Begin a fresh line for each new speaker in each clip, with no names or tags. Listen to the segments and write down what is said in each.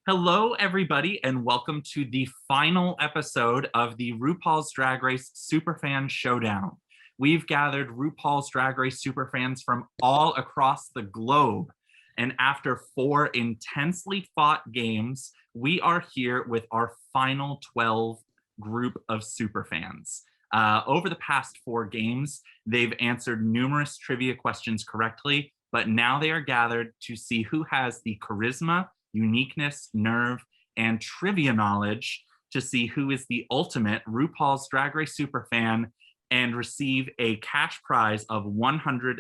Hello, everybody, and welcome to the final episode of the RuPaul's Drag Race Superfan Showdown. We've gathered RuPaul's Drag Race superfans from all across the globe, and after 4 intensely fought games, we are here with our final 12 group of superfans. Over the past 4 games, they've answered numerous trivia questions correctly, but now they are gathered to see who has the charisma, uniqueness, nerve, and trivia knowledge to see who is the ultimate RuPaul's Drag Race superfan and receive a cash prize of $100.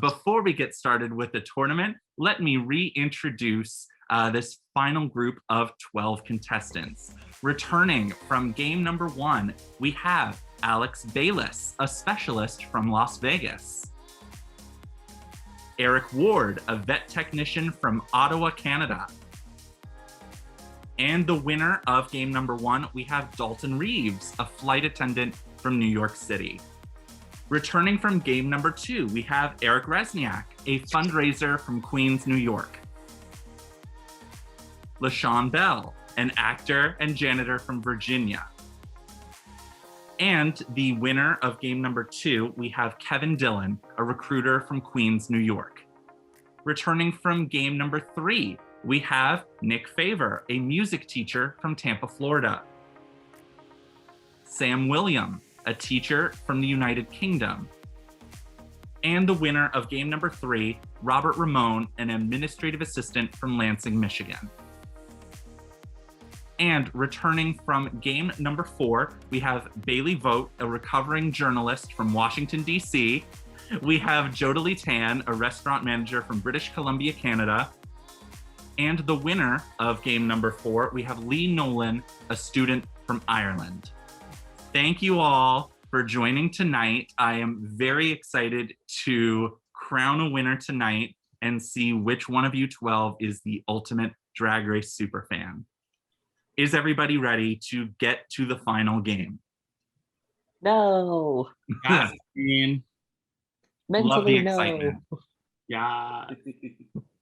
Before we get started with the tournament, let me reintroduce this final group of 12 contestants. Returning from game number 1, we have Alex Bayless, a specialist from Las Vegas. Erik Ward, a vet technician from Ottawa, Canada. And the winner of game number 1, we have Dalton Reeves, a flight attendant from New York City. Returning from game number 2, we have Rezsnyak, a fundraiser from Queens, New York. LeShawn Bell, an actor and janitor from Virginia. And the winner of game number 2, we have Dillon, a recruiter from Queens, New York. Returning from game number 3, we have Nick Favor, a music teacher from Tampa, Florida. Sam William, a teacher from the United Kingdom. And the winner of game number 3, Ray Ramon, an administrative assistant from Lansing, Michigan. And returning from game number 4, we have Bailey Vogt, a recovering journalist from Washington, D.C. We have Jodilly Tan, a restaurant manager from British Columbia, Canada. And the winner of game number 4, we have Lee Nolan, a student from Ireland. Thank you all for joining tonight. I am very excited to crown a winner tonight and see which one of you 12 is the ultimate Drag Race superfan. Is everybody ready to get to the final game?
No.
Yes. Love the excitement.
Yeah.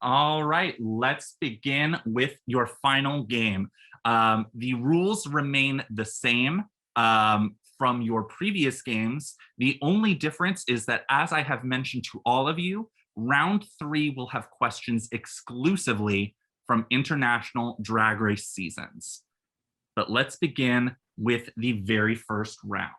All right, let's begin with your final game. The rules remain the same from your previous games. The only difference is that, as I have mentioned to all of you, round 3 will have questions exclusively from international Drag Race seasons. But let's begin with the very first round.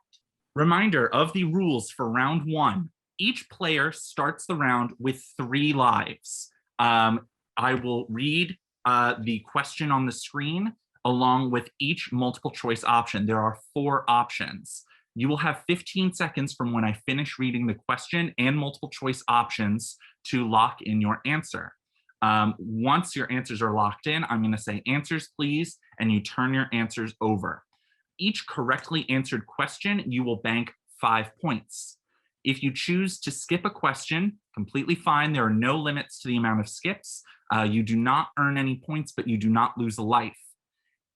Reminder of the rules for round 1. Each player starts the round with 3 lives. I will read the question on the screen along with each multiple choice option. There are 4 options. You will have 15 seconds from when I finish reading the question and multiple choice options to lock in your answer. Once your answers are locked in, I'm going to say answers, please, and you turn your answers over. Each correctly answered question, you will bank 5 points. If you choose to skip a question, completely fine. There are no limits to the amount of skips. You do not earn any points, but you do not lose a life.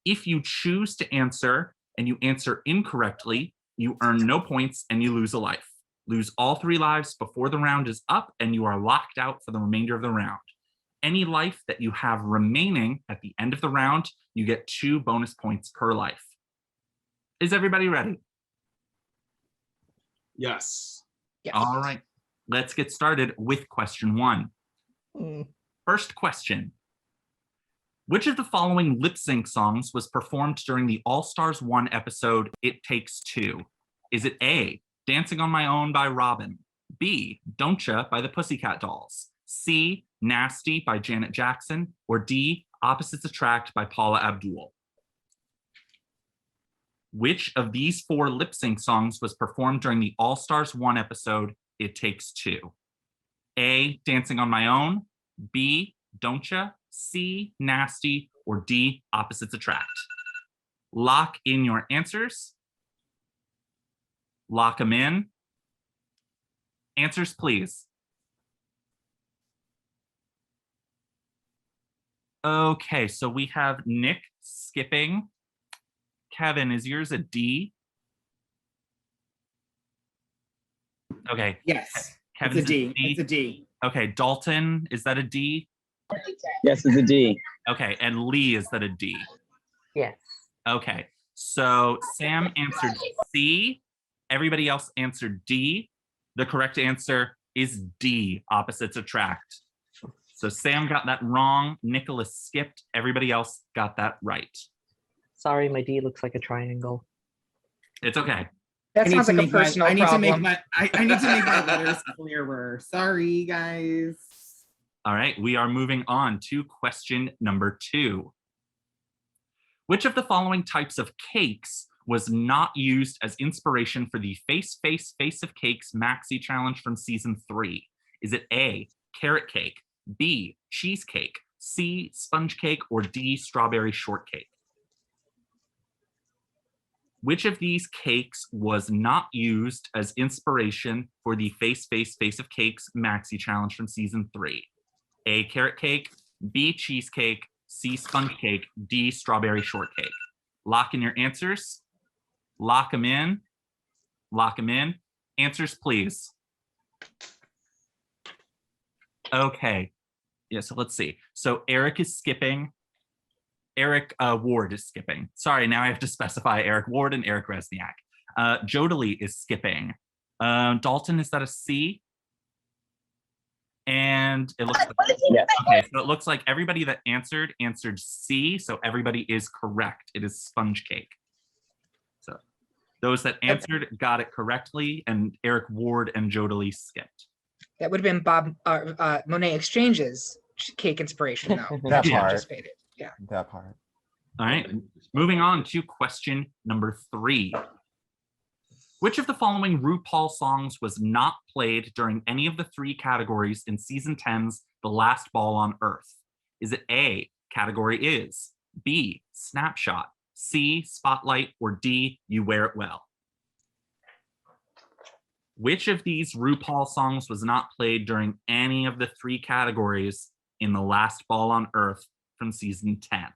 If you choose to answer and you answer incorrectly, you earn no points and you lose a life. Lose all 3 lives before the round is up, and you are locked out for the remainder of the round. Any life that you have remaining at the end of the round, you get 2 bonus points per life. Is everybody ready?
Yes.
All right, let's get started with question 1. First question. Which of the following lip-sync songs was performed during the All Stars 1 episode, It Takes Two? Is it A, Dancing on My Own by Robin, B, Don't Ya by the Pussycat Dolls, C, Nasty by Janet Jackson, or D, Opposites Attract by Paula Abdul? Which of these 4 lip-sync songs was performed during the All Stars 1 episode, It Takes Two? A, Dancing on My Own, B, Don't Ya, C, Nasty, or D, Opposites Attract? Lock in your answers. Lock them in. Answers, please. Okay, so we have Nick skipping. Kevin, is yours a D? Okay.
Yes.
Kevin's
it's a D. It's a D.
Okay, Dalton, is that a D?
Yes, it's a D.
Okay, and Lee, is that a D?
Yes.
Okay, so Sam answered C. Everybody else answered D. The correct answer is D, opposites attract. So Sam got that wrong. Nicholas skipped. Everybody else got that right.
Sorry, my D looks like a triangle.
It's okay.
That sounds like a personal problem.
I need to make my letters clearer. Sorry, guys.
All right, we are moving on to question number 2. Which of the following types of cakes was not used as inspiration for the Face of Cakes Maxi Challenge from season 3? Is it A, carrot cake, B, cheesecake, C, sponge cake, or D, strawberry shortcake? Which of these cakes was not used as inspiration for the Face of Cakes Maxi Challenge from season 3? A, carrot cake, B, cheesecake, C, sponge cake, D, strawberry shortcake. Lock in your answers. Lock them in. Lock them in. Answers, please. Okay. Yeah, so let's see. So Erik is skipping. Erik Ward is skipping. Sorry, now I have to specify Erik Ward and Erik Rezsnyak. Jodilly is skipping. Dalton, is that a C? And it looks like, okay, so it looks like everybody that answered C, so everybody is correct. It is sponge cake. So those that answered got it correctly, and Erik Ward and Jodilly skipped.
That would have been Monet Exchange's cake inspiration, though.
That
Yeah.
part.
Anticipated. Yeah.
That part.
All right, moving on to question number 3. Which of the following RuPaul songs was not played during any of the 3 categories in season 10's The Last Ball on Earth? Is it A, category is, B, snapshot, C, spotlight, or D, you wear it well? Which of these RuPaul songs was not played during any of the 3 categories in The Last Ball on Earth from season 10?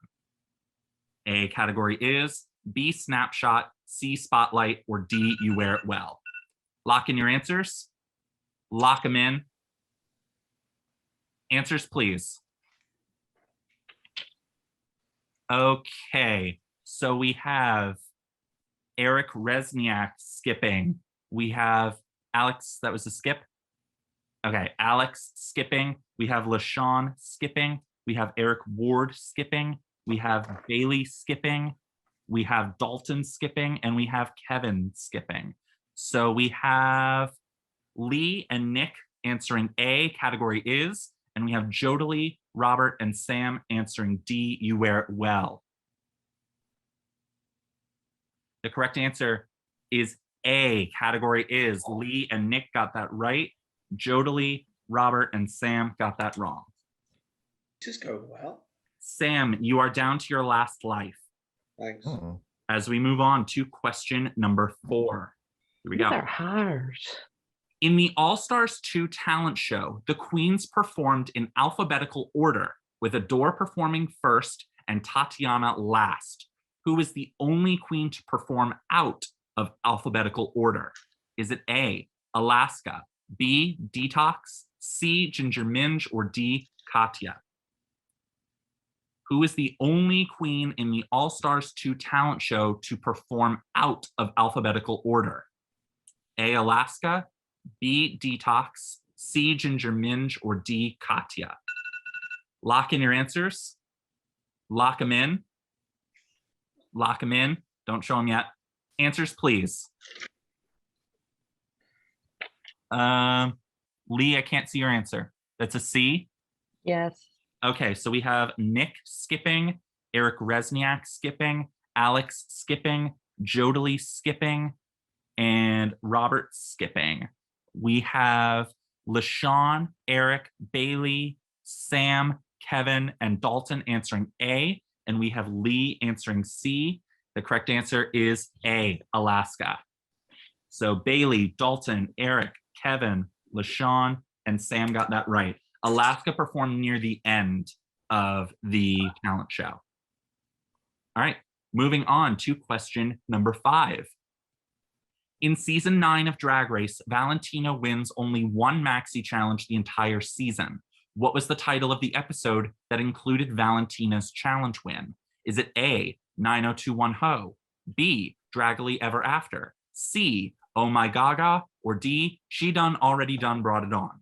A, category is, B, snapshot, C, spotlight, or D, you wear it well. Lock in your answers. Lock them in. Answers, please. Okay, so we have Erik Rezsnyak skipping. We have Alex, that was a skip. Okay, Alex skipping. We have LeShawn skipping. We have Erik Ward skipping. We have Bailey skipping. We have Dalton skipping, and we have Kevin skipping. So we have Lee and Nick answering A, category is, and we have Jodilly, Robert, and Sam answering D, you wear it well. The correct answer is A, category is. Lee and Nick got that right. Jodilly, Robert, and Sam got that wrong.
Just go well.
Sam, you are down to your last life.
Thanks.
As we move on to question number 4. Here we go.
They're hard.
In the All-Stars 2 talent show, the queens performed in alphabetical order, with Adore performing first and Tatiana last. Who was the only queen to perform out of alphabetical order? Is it A, Alaska, B, Detox, C, Ginger Minj, or D, Katya? Who is the only queen in the All-Stars 2 talent show to perform out of alphabetical order? A, Alaska, B, Detox, C, Ginger Minj, or D, Katya? Lock in your answers. Lock them in. Lock them in. Don't show them yet. Answers, please. Lee, I can't see your answer. That's a C?
Yes.
Okay, so we have Nick skipping, Erik Rezsnyak skipping, Alex skipping, Jodilly skipping, and Robert skipping. We have LeShawn, Erik, Bailey, Sam, Kevin, and Dalton answering A, and we have Lee answering C. The correct answer is A, Alaska. So Bailey, Dalton, Erik, Kevin, LeShawn, and Sam got that right. Alaska performed near the end of the talent show. All right, moving on to question number 5. In season 9 of Drag Race, Valentina wins only one maxi challenge the entire season. What was the title of the episode that included Valentina's challenge win? Is it A, 9021 Ho, B, Draggily Ever After, C, Oh My Gaga, or D, She Done Already Done Brought It On?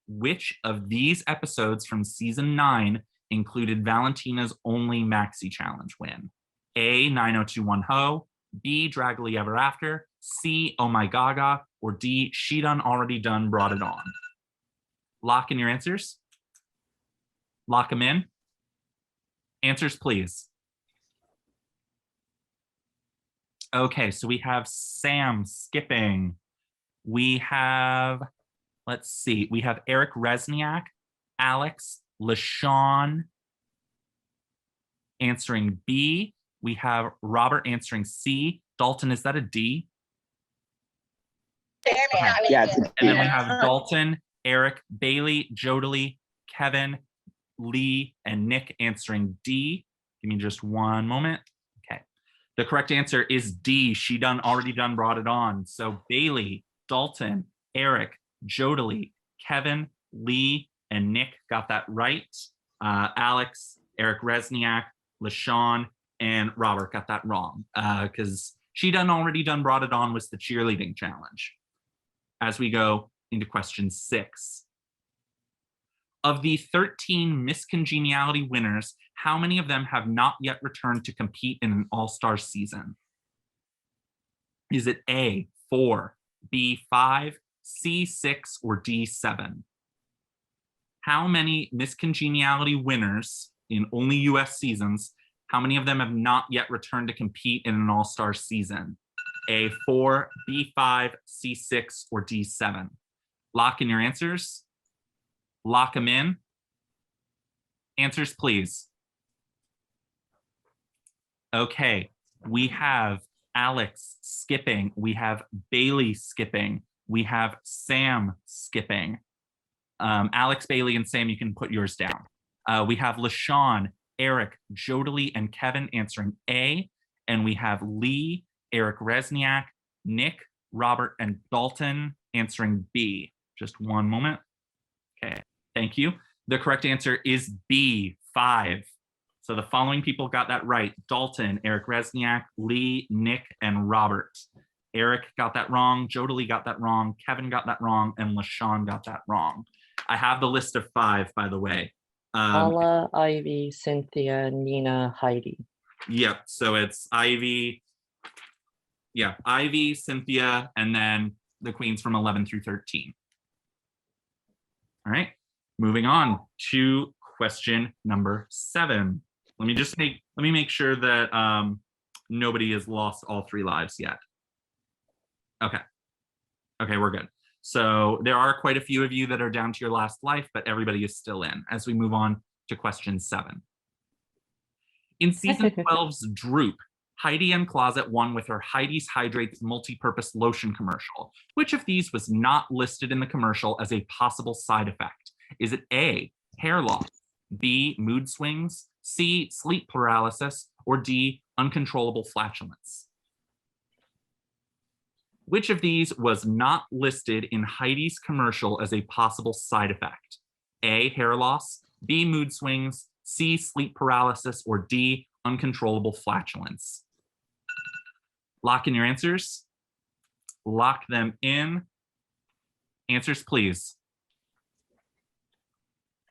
Which of these episodes from season 9 included Valentina's only Maxi challenge win? A, 9021 Ho, B, Draggily Ever After, C, Oh My Gaga, or D, She Done Already Done Brought It On? Lock in your answers. Lock them in. Answers, please. Okay, so we have Sam skipping. We have, let's see, we have Erik Rezsnyak, Alex, LeShawn answering B. We have Robert answering C. Dalton, is that a D? Okay.
Yeah, it's a
And then we have Dalton, Erik, Bailey, Jodilly, Kevin, Lee, and Nick answering D. Give me just one moment. Okay. The correct answer is D. She Done Already Done Brought It On. So Bailey, Dalton, Erik, Jodilly, Kevin, Lee, and Nick got that right. Alex, Erik Rezsnyak, LeShawn, and Robert got that wrong because She Done Already Done Brought It On was the cheerleading challenge. As we go into question 6. Of the 13 Miss Congeniality winners, how many of them have not yet returned to compete in an all-star season? Is it A, 4, B, 5, C, 6, or D, 7? How many Miss Congeniality winners in only US seasons, how many of them have not yet returned to compete in an all-star season? A, 4, B, 5, C, 6, or D, 7? Lock in your answers. Lock them in. Answers, please. Okay, we have Alex skipping. We have Bailey skipping. We have Sam skipping. Alex, Bailey, and Sam, you can put yours down. We have LeShawn, Erik, Jodilly, and Kevin answering A. And we have Lee, Erik Rezsnyak, Nick, Robert, and Dalton answering B. Just one moment. Okay, thank you. The correct answer is B, 5. So the following people got that right: Dalton, Erik Rezsnyak, Lee, Nick, and Robert. Erik got that wrong, Jodilly got that wrong, Kevin got that wrong, and LeShawn got that wrong. I have the list of 5, by the way.
Paula, Ivy, Cynthia, Nina, Heidi.
Yep, so it's Ivy, Ivy, Cynthia, and then the queens from 11 through 13. All right, moving on to question number 7. Let me make sure that nobody has lost all 3 lives yet. Okay, we're good. So there are quite a few of you that are down to your last life, but everybody is still in as we move on to question 7. In season 12's Droop, Heidi M. Closet won with her Heidi's Hydrates Multipurpose Lotion commercial. Which of these was not listed in the commercial as a possible side effect? Is it A, hair loss, B, mood swings, C, sleep paralysis, or D, uncontrollable flatulence? Which of these was not listed in Heidi's commercial as a possible side effect? A, hair loss, B, mood swings, C, sleep paralysis, or D, uncontrollable flatulence? Lock in your answers. Lock them in. Answers, please.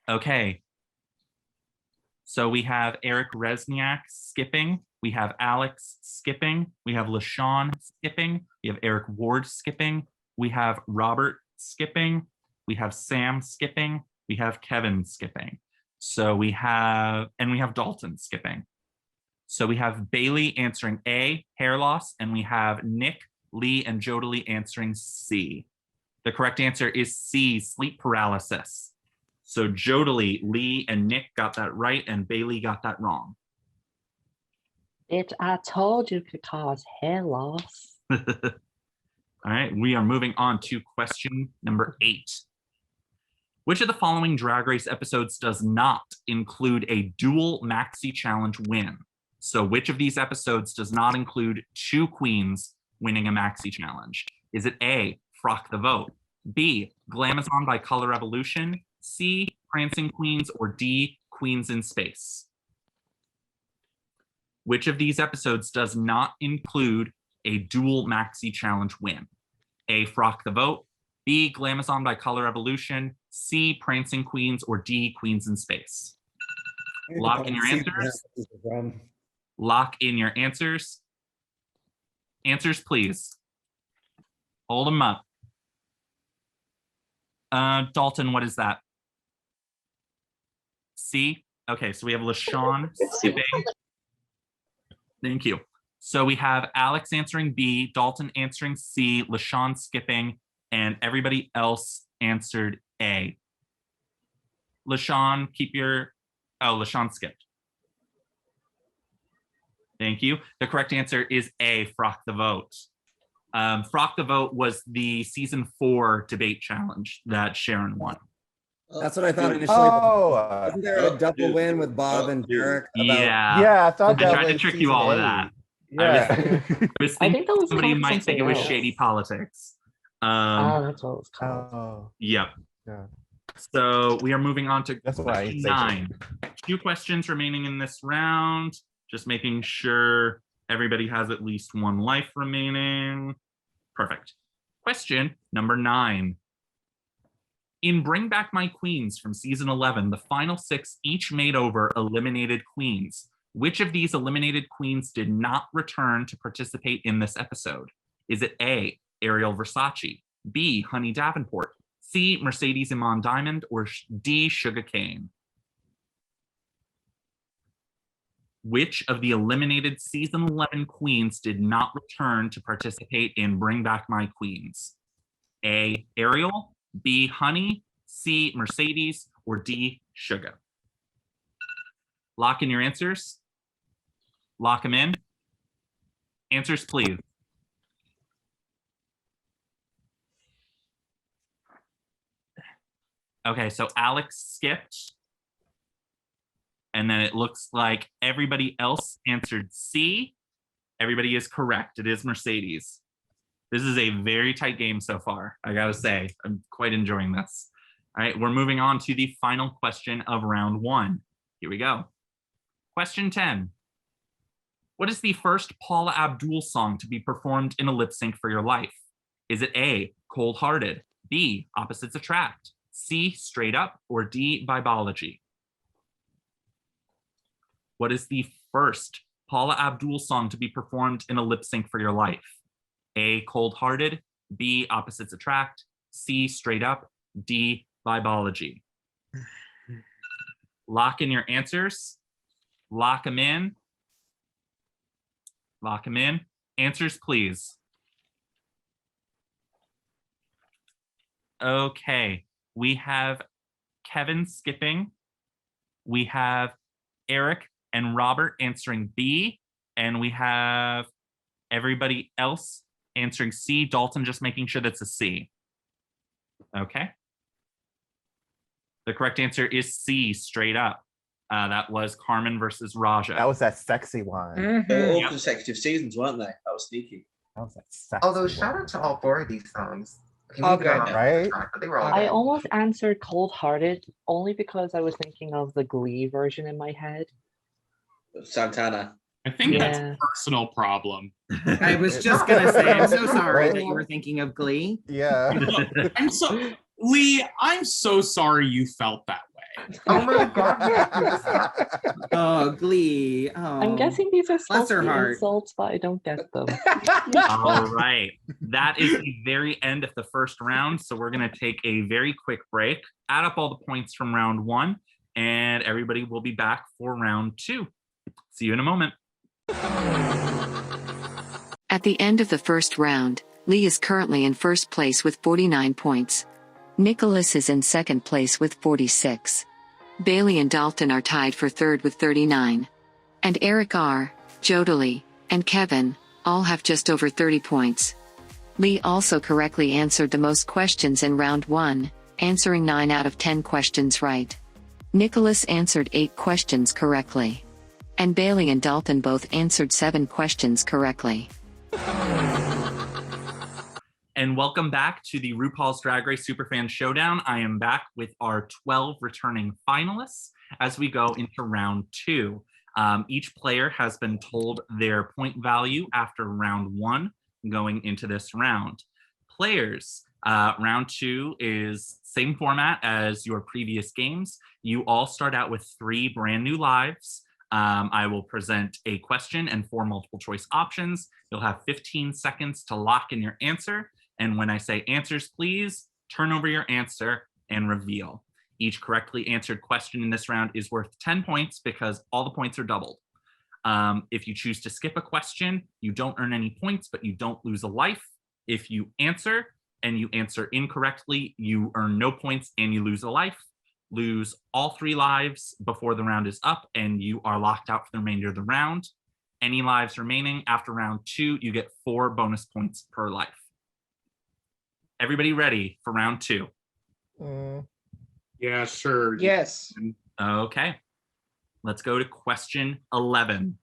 Okay. So we have Erik Rezsnyak skipping. We have Alex skipping. We have LeShawn skipping. We have Erik Ward skipping. We have Robert skipping. We have Sam skipping. We have Kevin skipping. So we have Dalton skipping. So we have Bailey answering A, hair loss, and we have Nick, Lee, and Jodilly answering C. The correct answer is C, sleep paralysis. So Jodilly, Lee, and Nick got that right, and Bailey got that wrong.
I told you could cause hair loss.
All right, we are moving on to question number 8. Which of the following Drag Race episodes does not include a dual Maxi challenge win? So which of these episodes does not include 2 queens winning a Maxi challenge? Is it A, Frock the Vote, B, Glamazon by Color Revolution, C, Prancing Queens, or D, Queens in Space? Which of these episodes does not include a dual Maxi Challenge win? A, Frock the Vote, B, Glamazon by Color Revolution, C, Prancing Queens, or D, Queens in Space? Lock in your answers. Lock in your answers. Answers, please. Hold them up. Dalton, what is that? C? Okay, so we have LeShawn skipping. Thank you. So we have Alex answering B, Dalton answering C, LeShawn skipping, and everybody else answered A. LeShawn, LeShawn skipped. Thank you. The correct answer is A, Frock the Vote. Frock the Vote was the season 4 debate challenge that Sharon won.
That's what I thought initially. Wasn't there a double win with Bob and Derek?
Yeah.
I thought that
I tried to
was
trick you all with
season
that.
Yeah.
I was
I
thinking
think that was
somebody
called
might think it was
something
shady
else.
politics.
That's what it was called.
Oh,
Yep.
yeah.
So we are moving on to
That's why I
question
say
9. 2 questions remaining in this round. Just making sure everybody has at least 1 life remaining. Perfect. Question number 9. In Bring Back My Queens from season 11, the final 6 each made over eliminated queens. Which of these eliminated queens did not return to participate in this episode? Is it A, Ariel Versace, B, Honey Davenport, C, Mercedes Iman Diamond, or D, Sugar Cane? Which of the eliminated season 11 queens did not return to participate in Bring Back My Queens? A, Ariel, B, Honey, C, Mercedes, or D, Sugar? Lock in your answers. Lock them in. Answers, please. Okay, so Alex skipped. And then it looks like everybody else answered C. Everybody is correct. It is Mercedes. This is a very tight game so far, I gotta say. I'm quite enjoying this. All right, we're moving on to the final question of round 1. Here we go. Question 10. What is the first Paula Abdul song to be performed in a lip sync for your life? Is it A, Cold Hearted, B, Opposites Attract, C, Straight Up, or D, Bibology? What is the first Paula Abdul song to be performed in a lip sync for your life? A, Cold Hearted, B, Opposites Attract, C, Straight Up, D, Bibology? Lock in your answers. Lock them in. Lock them in. Answers, please. Okay, we have Kevin skipping. We have Erik and Robert answering B, and we have everybody else answering C. Dalton just making sure that's a C. Okay. The correct answer is C, Straight Up. That was Carmen versus Raja.
That was that sexy one.
They were all
Yep.
consecutive seasons, weren't they? That was sneaky.
That was that sexy
Although shout
one.
out to all 4 of these songs.
All good.
Right?
But they were all
I
good.
almost answered Cold Hearted only because I was thinking of the Glee version in my head.
Santana.
I think that's
Yeah.
a personal problem.
I was just gonna say, I'm so sorry
Right?
that you were thinking of Glee.
Yeah.
I'm so Lee, I'm so sorry you felt that way.
Oh my god.
Oh, Glee. Oh.
I'm guessing these are
Bless
supposed
her
to be
heart.
insults, but I don't get them.
All right. That is the very end of the first round. So we're going to take a very quick break, add up all the points from round 1, and everybody will be back for round 2. See you in a moment.
At the end of the first round, Lee is currently in first place with 49 points. Nicholas is in second place with 46. Bailey and Dalton are tied for third with 39. And Erik R., Jodilly, and Kevin all have just over 30 points. Lee also correctly answered the most questions in round 1, answering 9 out of 10 questions right. Nicholas answered 8 questions correctly. And Bailey and Dalton both answered 7 questions correctly.
and welcome back to the RuPaul's Drag Race Superfan Showdown. I am back with our 12 returning finalists as we go into round 2. Each player has been told their point value after round 1 going into this round. Players, round 2 is same format as your previous games. You all start out with 3 brand new lives. I will present a question and 4 multiple choice options. You'll have 15 seconds to lock in your answer. And when I say answers, please turn over your answer and reveal. Each correctly answered question in this round is worth 10 points because all the points are doubled. If you choose to skip a question, you don't earn any points, but you don't lose a life. If you answer and you answer incorrectly, you earn no points and you lose a life. Lose all 3 lives before the round is up and you are locked out for the remainder of the round. Any lives remaining after round 2, you get 4 bonus points per life. Everybody ready for round 2?
Yeah, sure.
Yes.
Okay. Let's go to question 11.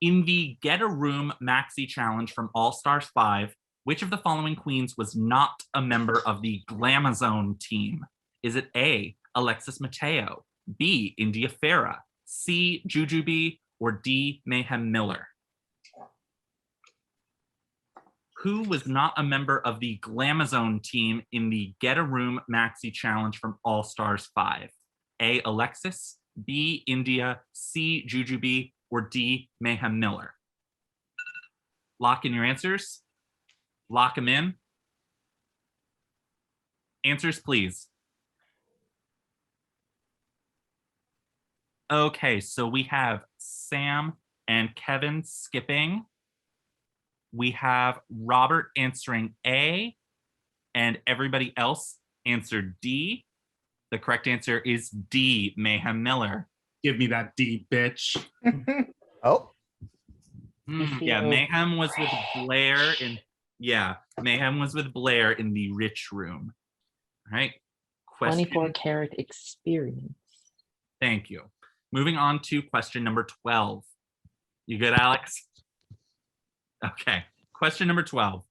In the Get a Room Maxi Challenge from All Stars 5, which of the following queens was not a member of the Glamazone team? Is it A, Alexis Mateo, B, India Farah, C, Jujubee, or D, Mayhem Miller? Who was not a member of the Glamazone team in the Get a Room Maxi Challenge from All Stars 5? A, Alexis, B, India, C, Jujubee, or D, Mayhem Miller? Lock in your answers. Lock them in. Answers, please. Okay, so we have Sam and Kevin skipping. We have Robert answering A, and everybody else answered D. The correct answer is D, Mayhem Miller.
Give me that D, bitch.
Oh,
Yeah, Mayhem was with Blair in Mayhem was with Blair in the rich room. All right. Question.
24 karat experience.
Thank you. Moving on to question number 12. You good, Alex? Okay. Question number 12.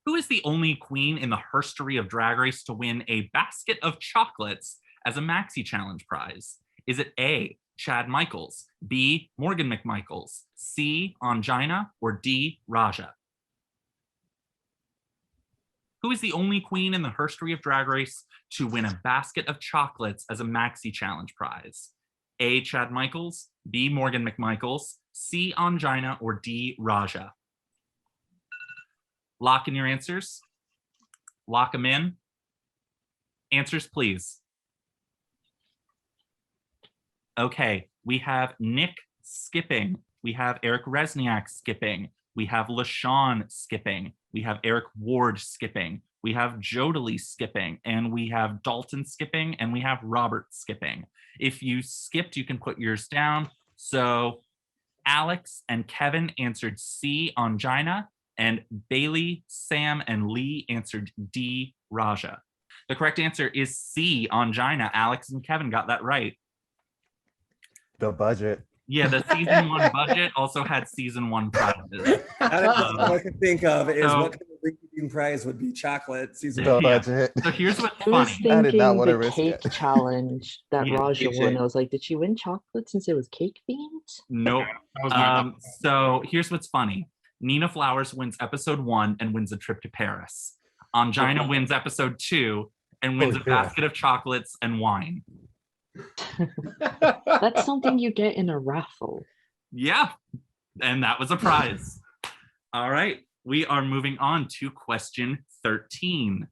Who is the only queen in the history of Drag Race to win a basket of chocolates as a Maxi Challenge prize? Is it A, Chad Michaels, B, Morgan McMichaels, C, Angina, or D, Raja? Who is the only queen in the history of Drag Race to win a basket of chocolates as a Maxi Challenge prize? A, Chad Michaels, B, Morgan McMichaels, C, Angina, or D, Raja? Lock in your answers. Lock them in. Answers, please. Okay, we have Nick skipping. We have Erik Rezsnyak skipping. We have LeShawn skipping. We have Erik Ward skipping. We have Jodilly skipping. And we have Dalton skipping. And we have Robert skipping. If you skipped, you can put yours down. So Alex and Kevin answered C, Angina. And Bailey, Sam, and Lee answered D, Raja. The correct answer is C, Angina. Alex and Kevin got that right.
the budget.
Yeah, the season 1 budget also had season 1 prizes.
All I could think of is
so-
what kind of redeeming prize would be chocolate season
The
one.
budget.
So here's what's
I was
funny.
I did not
thinking
wanna
the
risk
cake
it.
challenge that
Yeah,
Raja
me
won.
too.
I was like, did she win chocolate since it was cake themed?
Nope.
That was my
So here's what's funny. Nina Flowers wins episode 1 and wins a trip to Paris. Angina wins episode 2 and wins
Oh,
a
yeah.
basket of chocolates and wine.
That's something you get in a raffle.
Yeah, and that was a prize. All right, we are moving on to question 13.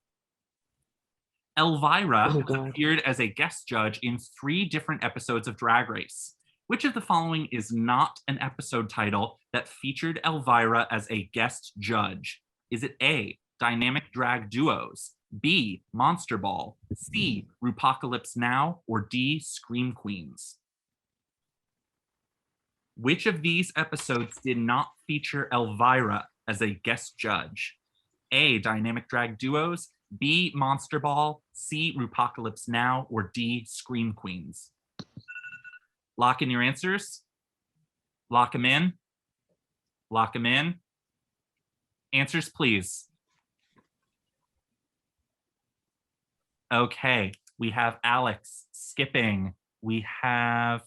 Elvira
Oh,
has
God.
appeared as a guest judge in 3 different episodes of Drag Race. Which of the following is not an episode title that featured Elvira as a guest judge? Is it A, Dynamic Drag Duos, B, Monster Ball, C, RuPacalypse Now, or D, Scream Queens? Which of these episodes did not feature Elvira as a guest judge? A, Dynamic Drag Duos, B, Monster Ball, C, RuPacalypse Now, or D, Scream Queens? Lock in your answers. Lock them in. Lock them in. Answers, please. Okay, we have Alex skipping. We have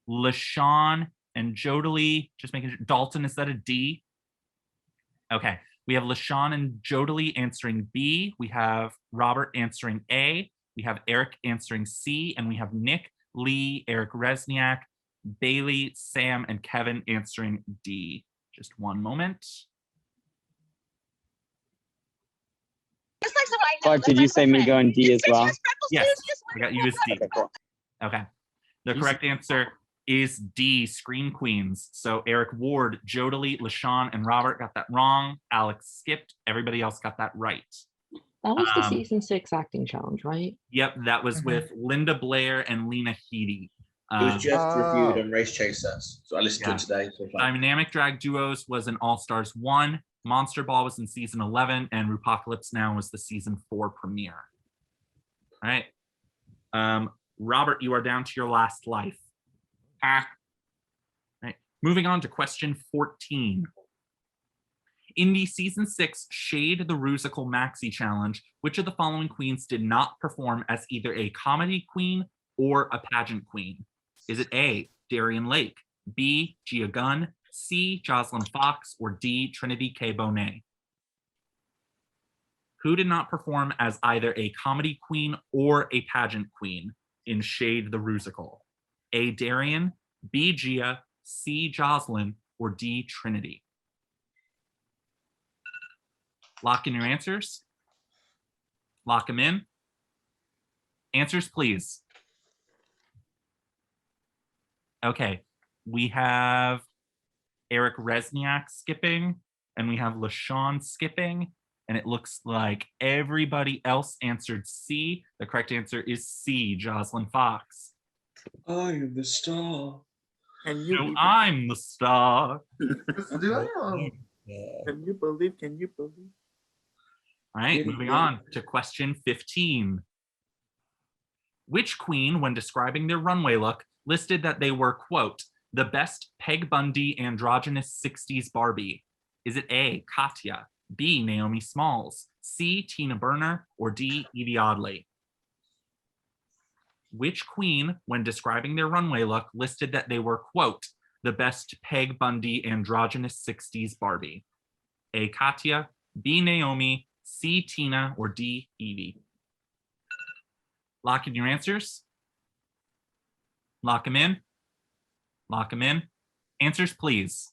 LeShawn and Jodilly, just making sure. Dalton, is that a D? Okay, we have LeShawn and Jodilly answering B. We have Robert answering A. We have Erik answering C. And we have Nick, Lee, Erik Rezsnyak, Bailey, Sam, and Kevin answering D. Just one moment.
Clark, did you say me going D as well?
Yes, I got you as D.
Okay, cool.
Okay. The correct answer is D, Scream Queens. So Erik Ward, Jodilly, LeShawn, and Robert got that wrong. Alex skipped. Everybody else got that right.
That was the season 6 acting challenge, right?
Yep, that was with Linda Blair and Lena Headey.
It was just reviewed on Race Chasers, so I listened to it today. So
Dynamic Drag Duos was in All Stars 1. Monster Ball was in season 11, and RuPapocalypse Now was the season 4 premiere. All right. Robert, you are down to your last life. Right. Moving on to question 14. In the season 6 Shade the Rusical Maxi challenge, which of the following queens did not perform as either a comedy queen or a pageant queen? Is it A, Darian Lake, B, Gia Gunn, C, Jocelyn Fox, or D, Trinity K. Bonet? Who did not perform as either a comedy queen or a pageant queen in Shade the Rusical? A, Darian, B, Gia, C, Jocelyn, or D, Trinity? Lock in your answers. Lock them in. Answers, please. Okay, we have Erik Rezsnyak skipping, and we have LeShawn skipping, and it looks like everybody else answered C. The correct answer is C, Jocelyn Fox.
I am the star.
And you
No, I'm the star.
Can you believe? Can you believe?
All right, moving on to question 15. Which queen, when describing their runway look, listed that they were, quote, the best Peg Bundy androgynous 60s Barbie? Is it A, Katya, B, Naomi Smalls, C, Tina Burner, or D, Evie Oddly? Which queen, when describing their runway look, listed that they were, quote, the best Peg Bundy androgynous 60s Barbie? A, Katya, B, Naomi, C, Tina, or D, Evie? Lock in your answers. Lock them in. Lock them in. Answers, please.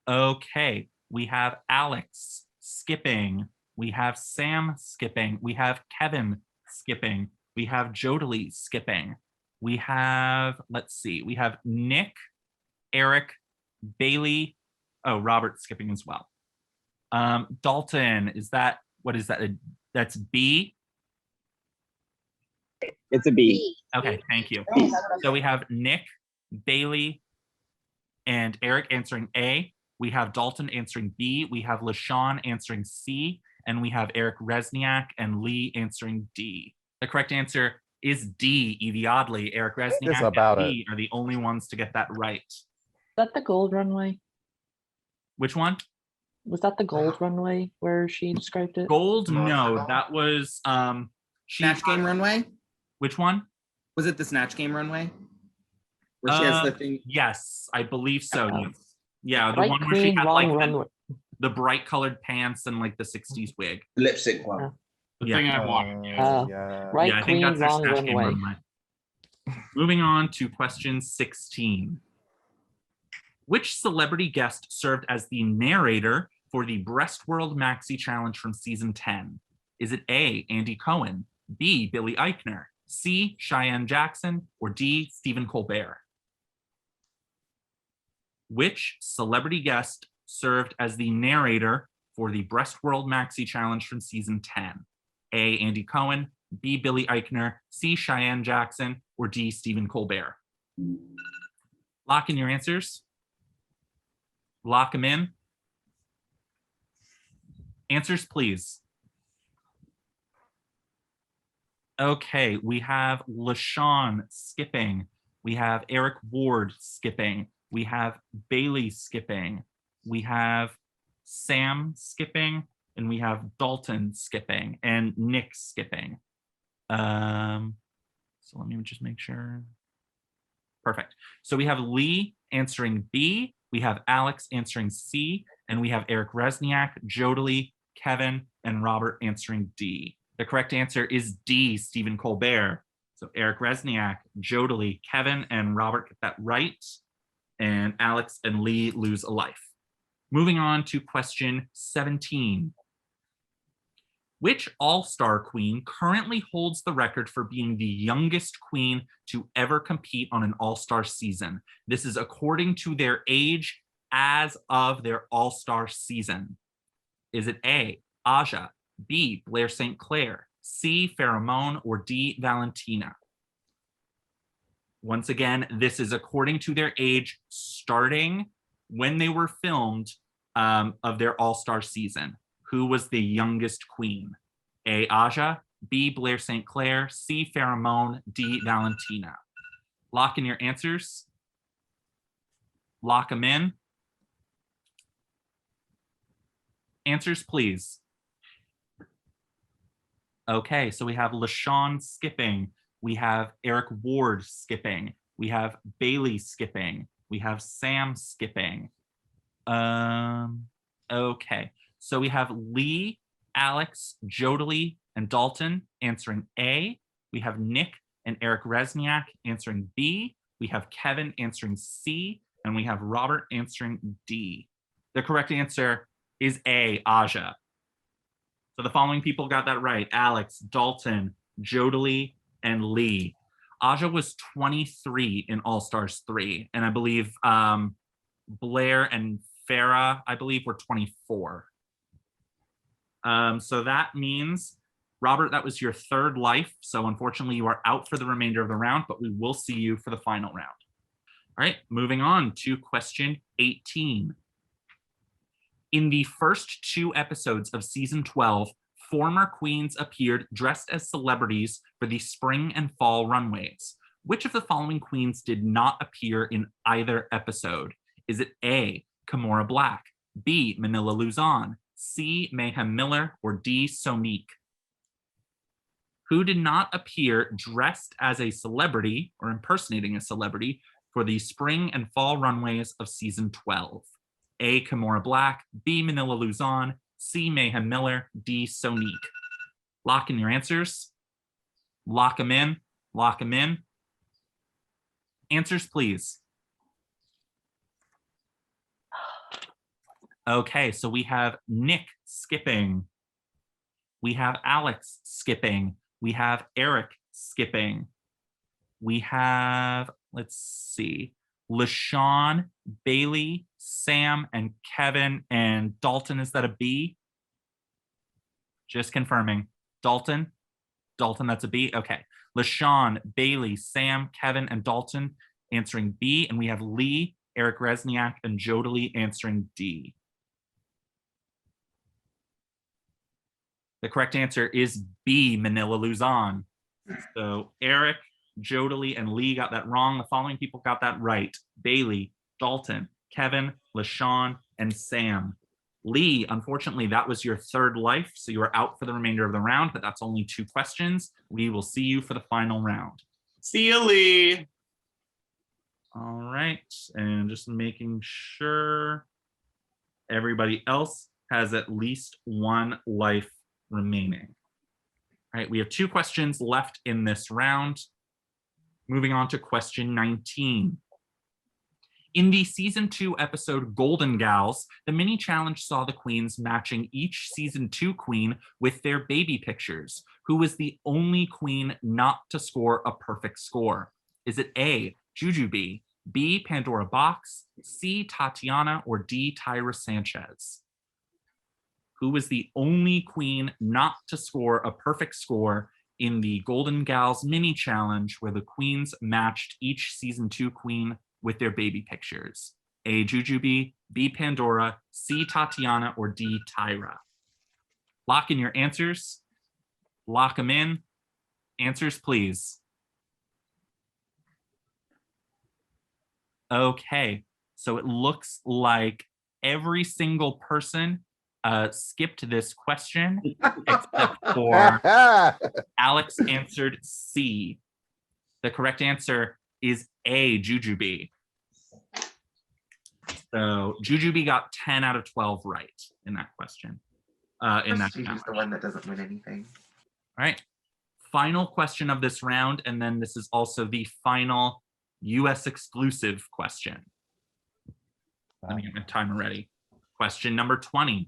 Okay, we have Alex skipping. We have Sam skipping. We have Kevin skipping. We have Jodilly skipping. We have, let's see, we have Nick, Erik, Bailey. Oh, Robert skipping as well. Dalton, is that, what is that? That's B?
It's a B.
Okay, thank you. So we have Nick, Bailey, and Erik answering A. We have Dalton answering B. We have LeShawn answering C. And we have Erik Rezsnyak and Lee answering D. The correct answer is D, Evie Oddly. Erik Rezsnyak and Lee are the only ones to get that right.
Is that the gold runway?
Which one?
Was that the gold runway where she described it?
Gold? No, that was
Snatch Game runway?
Which one?
Was it the Snatch Game runway? Where she has the thing?
Yes, I believe so. Yes. Yeah, the
Right
one where she
queen,
had
wrong
like
runway.
the bright colored pants and like the 60s wig.
Lipsync one.
The thing I wanted.
Right
Yeah, I think
queen,
that's their
wrong
Snatch Game
runway.
runway. Moving on to question 16. Which celebrity guest served as the narrator for the Breastworld Maxi challenge from season 10? Is it A, Andy Cohen, B, Billy Eichner, C, Cheyenne Jackson, or D, Stephen Colbert? Which celebrity guest served as the narrator for the Breastworld Maxi challenge from season 10? A, Andy Cohen, B, Billy Eichner, C, Cheyenne Jackson, or D, Stephen Colbert? Lock in your answers. Lock them in. Answers, please. Okay, we have LeShawn skipping. We have Erik Ward skipping. We have Bailey skipping. we have Sam skipping, and we have Dalton skipping, and Nick skipping. So let me just make sure. Perfect. So we have Lee answering B, we have Alex answering C, and we have Erik Rezsnyak, Jodilly, Kevin, and Robert answering D. The correct answer is D, Stephen Colbert. So Erik Rezsnyak, Jodilly, Kevin, and Robert get that right. And Alex and Lee lose a life. Moving on to question 17. Which all-star queen currently holds the record for being the youngest queen to ever compete on an all-star season? This is according to their age as of their all-star season. Is it A, Aja, B, Blair St. Clair, C, Pheromone, or D, Valentina? Once again, this is according to their age starting when they were filmed of their all-star season. Who was the youngest queen? A, Aja, B, Blair St. Clair, C, Pheromone, D, Valentina. Lock in your answers. Lock them in. Answers, please. Okay, so we have LeShawn skipping. We have Erik Ward skipping. We have Bailey skipping. We have Sam skipping. Okay, so we have Lee, Alex, Jodilly, and Dalton answering A. We have Nick and Erik Rezsnyak answering B. We have Kevin answering C. And we have Robert answering D. The correct answer is A, Aja. So the following people got that right: Alex, Dalton, Jodilly, and Lee. Aja was 23 in All Stars 3, and I believe Blair and Farah, I believe, were 24. So that means, Robert, that was your third life. So unfortunately, you are out for the remainder of the round, but we will see you for the final round. All right, moving on to question 18. In the first 2 episodes of season 12, former queens appeared dressed as celebrities for the Spring and Fall Runways. Which of the following queens did not appear in either episode? Is it A, Kimora Black, B, Manila Luzon, C, Mayhem Miller, or D, Sonique? Who did not appear dressed as a celebrity or impersonating a celebrity for the Spring and Fall Runways of season 12? A, Kimora Black, B, Manila Luzon, C, Mayhem Miller, D, Sonique. Lock in your answers. Lock them in. Lock them in. Answers, please. Okay, so we have Nick skipping. We have Alex skipping. We have Erik skipping. We have, let's see, LeShawn, Bailey, Sam, and Kevin, and Dalton. Is that a B? Just confirming. Dalton? Dalton, that's a B? Okay. LeShawn, Bailey, Sam, Kevin, and Dalton answering B. And we have Lee, Erik Rezsnyak, and Jodilly answering D. The correct answer is B, Manila Luzon. So Erik, Jodilly, and Lee got that wrong. The following people got that right: Bailey, Dalton, Kevin, LeShawn, and Sam. Lee, unfortunately, that was your third life, so you are out for the remainder of the round, but that's only 2 questions. We will see you for the final round.
See you, Lee.
All right, and just making sure everybody else has at least 1 life remaining. All right, we have 2 questions left in this round. Moving on to question 19. In the season 2 episode Golden Gals, the mini challenge saw the queens matching each season 2 queen with their baby pictures. Who was the only queen not to score a perfect score? Is it A, Jujubee, B, Pandora Box, C, Tatiana, or D, Tyra Sanchez? Who was the only queen not to score a perfect score in the Golden Gals mini challenge where the queens matched each season 2 queen with their baby pictures? A, Jujubee, B, Pandora, C, Tatiana, or D, Tyra? Lock in your answers. Lock them in. Answers, please. Okay, so it looks like every single person skipped this question except for Alex answered C. The correct answer is A, Jujubee. So Jujubee got 10 out of 12 right in that question.
She's the one that doesn't win anything.
All right. Final question of this round, and then this is also the final US exclusive question. Let me get my timer ready. Question number 20.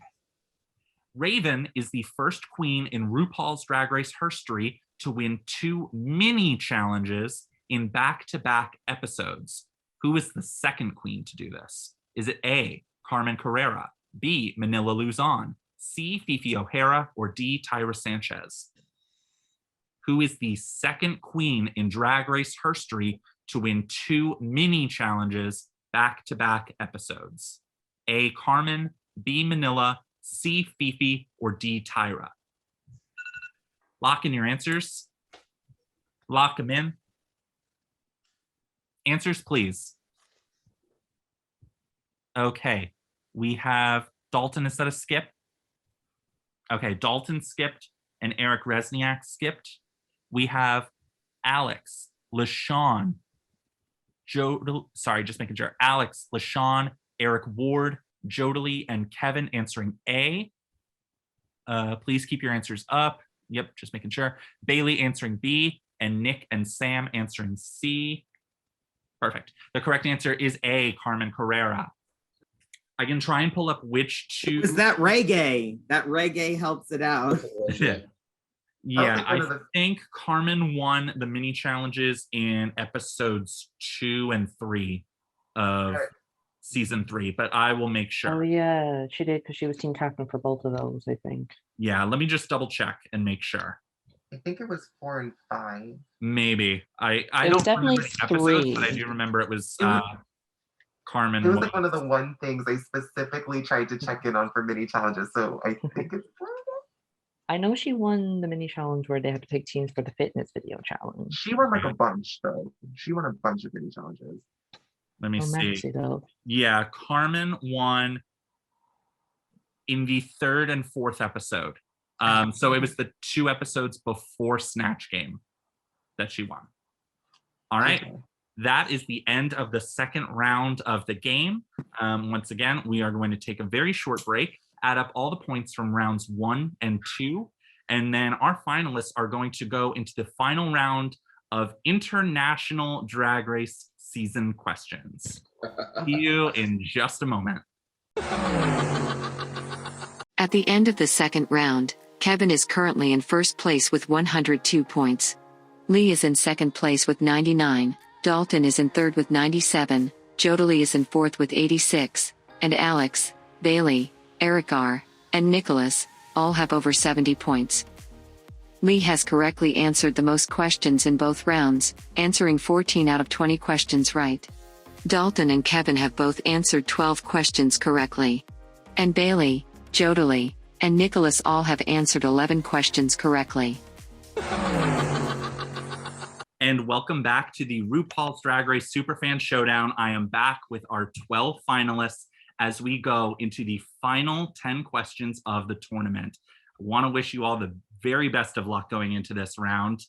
Raven is the first queen in RuPaul's Drag Race history to win 2 mini challenges in back-to-back episodes. Who is the second queen to do this? Is it A, Carmen Carrera, B, Manila Luzon, C, Fifi O'Hara, or D, Tyra Sanchez? Who is the second queen in Drag Race history to win 2 mini challenges back-to-back episodes? A, Carmen, B, Manila, C, Fifi, or D, Tyra? Lock in your answers. Lock them in. Answers, please. Okay, we have Dalton instead of Skip. Okay, Dalton skipped and Erik Rezsnyak skipped. We have Alex, LeShawn, just making sure. Alex, LeShawn, Erik Ward, Jodilly, and Kevin answering A. Please keep your answers up. Yep, just making sure. Bailey answering B, and Nick and Sam answering C. Perfect. The correct answer is A, Carmen Carrera. I can try and pull up which 2.
Was that reggae? That reggae helps it out.
Yeah, I think Carmen won the mini challenges in episodes 2 and 3 of season 3, but I will make sure.
Oh yeah, she did, because she was team captain for both of those, I think.
Yeah, let me just double check and make sure.
I think it was 4 and 5.
Maybe. I
It was
don't remember
definitely
the episodes,
3.
but I do remember it was Carmen.
It was like one of the one things I specifically tried to check in on for mini challenges, so I think it's
I know she won the mini challenge where they had to pick teams for the fitness video challenge.
She won like a bunch, though. She won a bunch of mini challenges.
Let me see.
Maxi, though.
Yeah, Carmen won in the 3rd and 4th episode. So it was the 2 episodes before Snatch Game that she won. All right. Okay. That is the end of the second round of the game. Once again, we are going to take a very short break, add up all the points from rounds 1 and 2, and then our finalists are going to go into the final round of International Drag Race season questions. See you in just a moment.
At the end of the second round, Kevin is currently in first place with 102 points. Lee is in second place with 99, Dalton is in third with 97, Jodilly is in fourth with 86, and Alex, Bailey, Eric R., and Nicholas all have over 70 points. Lee has correctly answered the most questions in both rounds, answering 14 out of 20 questions right. Dalton and Kevin have both answered 12 questions correctly. And Bailey, Jodilly, and Nicholas all have answered 11 questions correctly.
And welcome back to the RuPaul's Drag Race Superfan Showdown. I am back with our 12 finalists as we go into the final 10 questions of the tournament. I want to wish you all the very best of luck going into this round.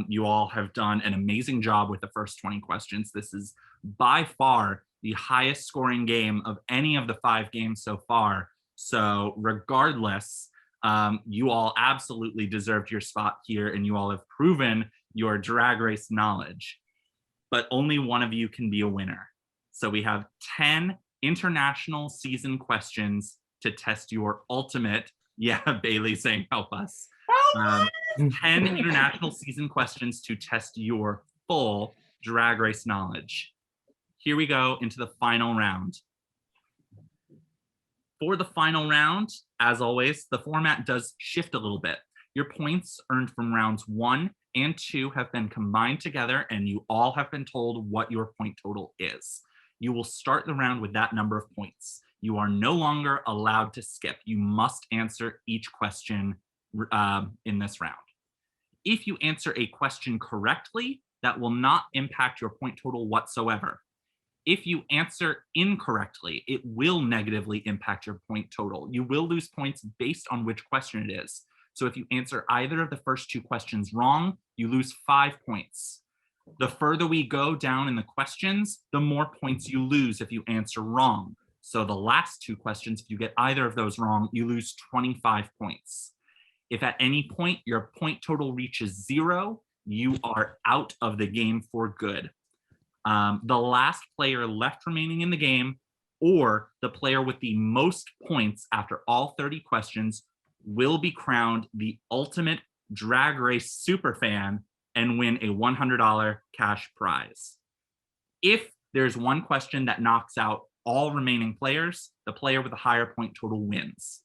You all have done an amazing job with the first 20 questions. This is by far the highest scoring game of any of the 5 games so far. So regardless, you all absolutely deserved your spot here, and you all have proven your Drag Race knowledge. But only one of you can be a winner. So we have 10 international season questions to test your ultimate, Bailey saying help us. 10 international season questions to test your full Drag Race knowledge. Here we go into the final round. For the final round, as always, the format does shift a little bit. Your points earned from rounds 1 and 2 have been combined together, and you all have been told what your point total is. You will start the round with that number of points. You are no longer allowed to skip. You must answer each question in this round. If you answer a question correctly, that will not impact your point total whatsoever. If you answer incorrectly, it will negatively impact your point total. You will lose points based on which question it is. So if you answer either of the first 2 questions wrong, you lose 5 points. The further we go down in the questions, the more points you lose if you answer wrong. So the last 2 questions, if you get either of those wrong, you lose 25 points. If at any point your point total reaches 0, you are out of the game for good. The last player left remaining in the game, or the player with the most points after all 30 questions, will be crowned the ultimate Drag Race Superfan and win a $100 cash prize. If there's one question that knocks out all remaining players, the player with the higher point total wins.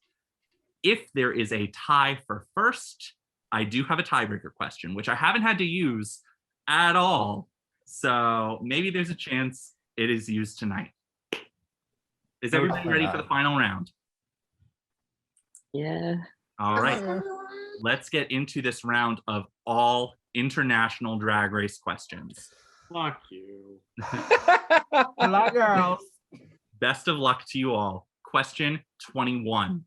If there is a tie for first, I do have a tiebreaker question, which I haven't had to use at all. So maybe there's a chance it is used tonight. Is everybody ready for the final round?
Yeah.
All right. Let's get into this round of all international Drag Race questions.
Fuck you.
Hello, girls.
Best of luck to you all. Question 21.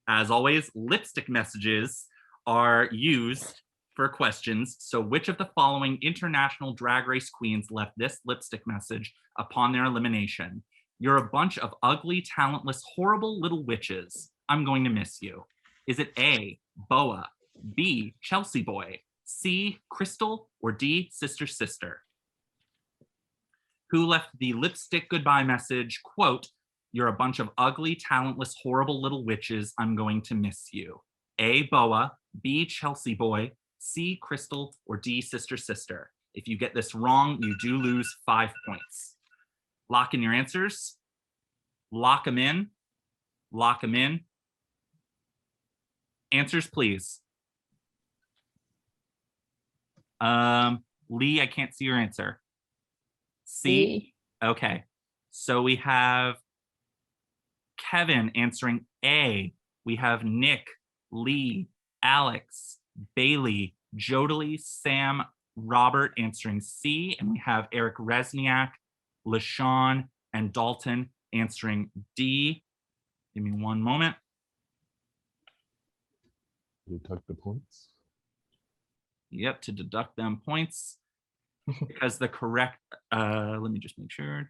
As always, lipstick messages are used for questions. So which of the following international Drag Race queens left this lipstick message upon their elimination? You're a bunch of ugly, talentless, horrible little witches. I'm going to miss you. Is it A, Boa, B, Chelsea Boy, C, Crystal, or D, Sister Sister? Who left the lipstick goodbye message, quote, you're a bunch of ugly, talentless, horrible little witches. I'm going to miss you. A, Boa, B, Chelsea Boy, C, Crystal, or D, Sister Sister. If you get this wrong, you do lose 5 points. Lock in your answers. Lock them in. Lock them in. Answers, please. Lee, I can't see your answer. C? Okay. So we have Kevin answering A. We have Nick, Lee, Alex, Bailey, Jodilly, Sam, Robert answering C. And we have Erik Rezsnyak, LeShawn, and Dalton answering D. Give me one moment.
You took the points.
Yep, to deduct them points. Because the correct, let me just make sure.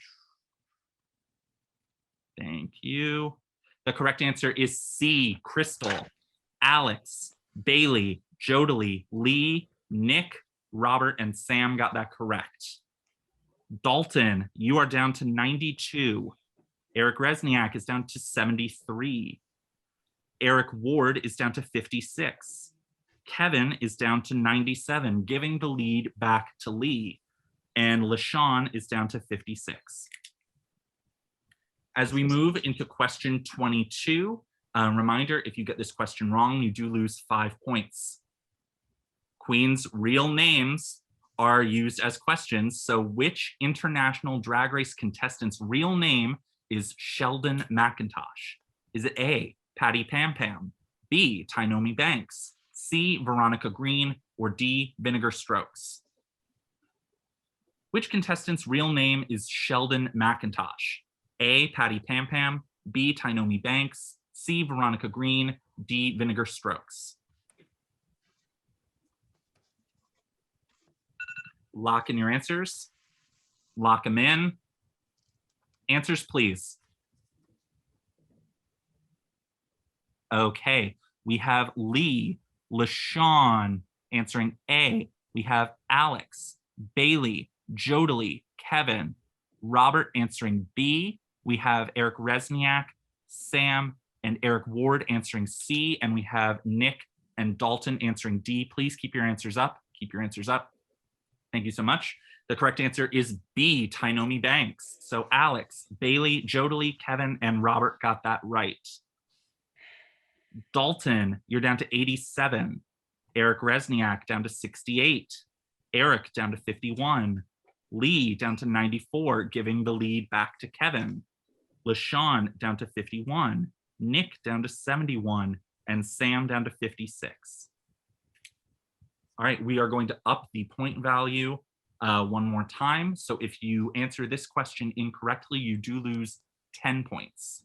Thank you. The correct answer is C, Crystal, Alex, Bailey, Jodilly, Lee, Nick, Robert, and Sam got that correct. Dalton, you are down to 92. Erik Rezsnyak is down to 73. Erik Ward is down to 56. Kevin is down to 97, giving the lead back to Lee. And LeShawn is down to 56. As we move into question 22, reminder, if you get this question wrong, you do lose 5 points. Queens' real names are used as questions. So which international Drag Race contestant's real name is Sheldon McIntosh? Is it A, Patty Pam Pam, B, Tynomi Banks, C, Veronica Green, or D, Vinegar Strokes? Which contestant's real name is Sheldon McIntosh? A, Patty Pam Pam, B, Tynomi Banks, C, Veronica Green, D, Vinegar Strokes? Lock in your answers. Lock them in. Answers, please. Okay, we have Lee, LeShawn answering A. We have Alex, Bailey, Jodilly, Kevin, Robert answering B. We have Erik Rezsnyak, Sam, and Erik Ward answering C. And we have Nick and Dalton answering D. Please keep your answers up. Keep your answers up. Thank you so much. The correct answer is B, Tynomi Banks. So Alex, Bailey, Jodilly, Kevin, and Robert got that right. Dalton, you're down to 87. Erik Rezsnyak down to 68. Erik down to 51. Lee down to 94, giving the lead back to Kevin. LeShawn down to 51. Nick down to 71. And Sam down to 56. All right, we are going to up the point value one more time. So if you answer this question incorrectly, you do lose 10 points.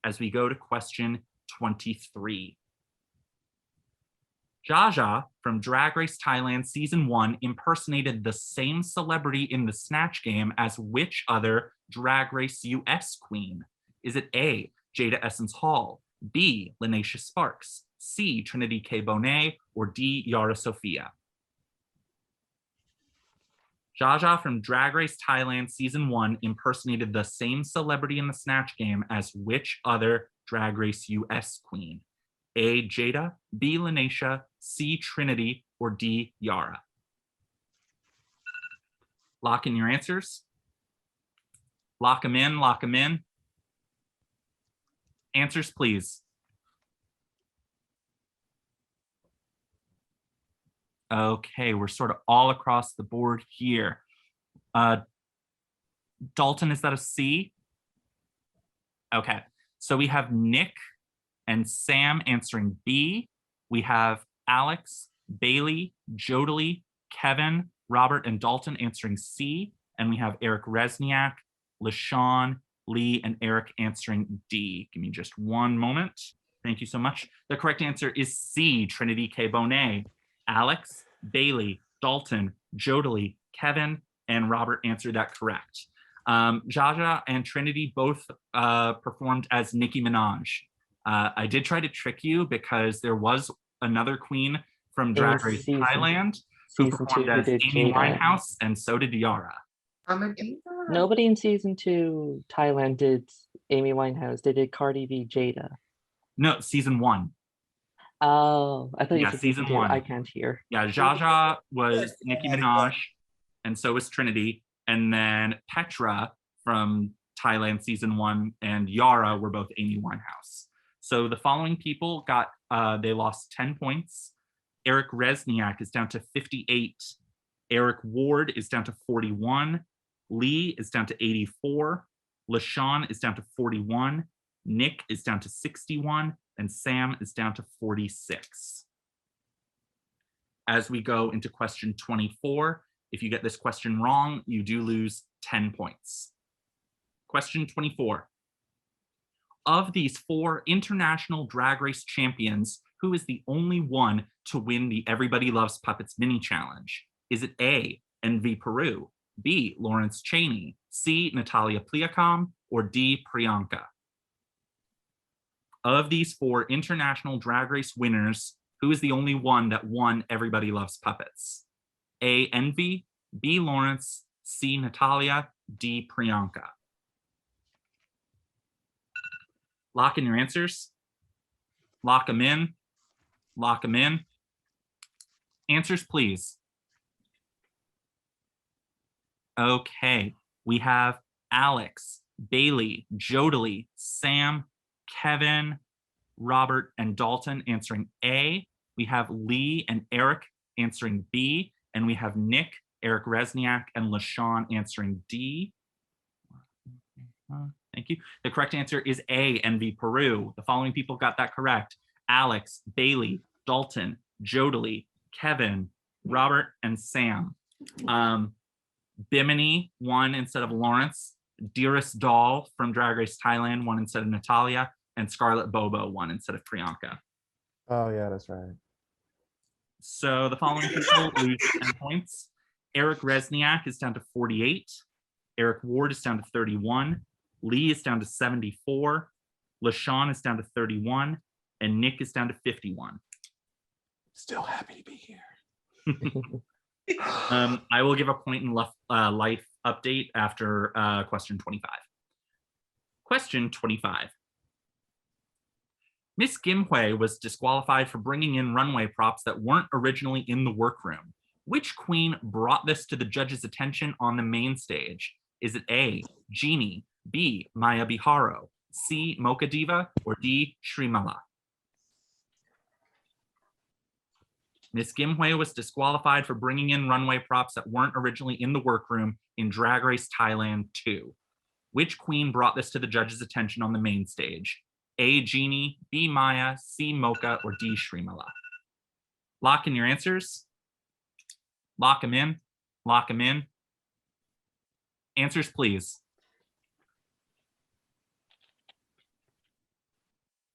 As we go to question 23. Jaja from Drag Race Thailand Season 1 impersonated the same celebrity in the Snatch Game as which other Drag Race US queen? Is it A, Jada Essence Hall, B, Linacia Sparks, C, Trinity K. Bonet, or D, Yara Sofia? Jaja from Drag Race Thailand Season 1 impersonated the same celebrity in the Snatch Game as which other Drag Race US queen? A, Jada, B, Linacia, C, Trinity, or D, Yara? Lock in your answers. Lock them in, lock them in. Answers, please. Okay, we're sort of all across the board here. Dalton, is that a C? Okay, so we have Nick and Sam answering B. We have Alex, Bailey, Jodilly, Kevin, Robert, and Dalton answering C. And we have Eric Rezsnyak, LeShawn, Lee, and Eric answering D. Give me just one moment. Thank you so much. The correct answer is C, Trinity K. Bonet. Alex, Bailey, Dalton, Jodilly, Kevin, and Robert answered that correct. Jaja and Trinity both performed as Nicki Minaj. I did try to trick you because there was another queen from Drag Race Thailand who performed as Amy Winehouse, and so did Yara.
Nobody in season 2 Thailand did Amy Winehouse. They did Cardi B, Jada.
No, season 1.
Oh, I thought you
Yeah,
said
season 1.
I can't hear.
Yeah, Jaja was Nicki Minaj, and so was Trinity. And then Petra from Thailand season 1 and Yara were both Amy Winehouse. So the following people got, they lost 10 points. Erik Rezsnyak is down to 58. Erik Ward is down to 41. Lee is down to 84. LeShawn is down to 41. Nick is down to 61. And Sam is down to 46. As we go into question 24, if you get this question wrong, you do lose 10 points. Question 24. Of these 4 international Drag Race champions, who is the only one to win the Everybody Loves Puppets mini challenge? Is it A, Envy Peru, B, Lawrence Chaney, C, Natalia Pliacom, or D, Priyanka? Of these 4 international Drag Race winners, who is the only one that won Everybody Loves Puppets? A, Envy, B, Lawrence, C, Natalia, D, Priyanka? Lock in your answers. Lock them in. Lock them in. Answers, please. Okay, we have Alex, Bailey, Jodilly, Sam, Kevin, Robert, and Dalton answering A. We have Lee and Eric answering B. And we have Nick, Erik Rezsnyak, and LeShawn answering D. Thank you. The correct answer is A, Envy Peru. The following people got that correct: Alex, Bailey, Dalton, Jodilly, Kevin, Robert, and Sam. Bimini won instead of Lawrence. Dearest Doll from Drag Race Thailand won instead of Natalia. And Scarlett Bobo won instead of Priyanka.
Oh, yeah, that's right.
So the following people lose 10 points. Erik Rezsnyak is down to 48. Erik Ward is down to 31. Lee is down to 74. LeShawn is down to 31. And Nick is down to 51.
Still happy to be here.
I will give a point in life update after question 25. Question 25. Miss Gimhue was disqualified for bringing in runway props that weren't originally in the workroom. Which queen brought this to the judges' attention on the main stage? Is it A, Jeannie, B, Maya Biharo, C, Mocha Diva, or D, Shrimala? Miss Gimhue was disqualified for bringing in runway props that weren't originally in the workroom in Drag Race Thailand 2. Which queen brought this to the judges' attention on the main stage? A, Jeannie, B, Maya, C, Mocha, or D, Shrimala? Lock in your answers. Lock them in. Lock them in. Answers, please.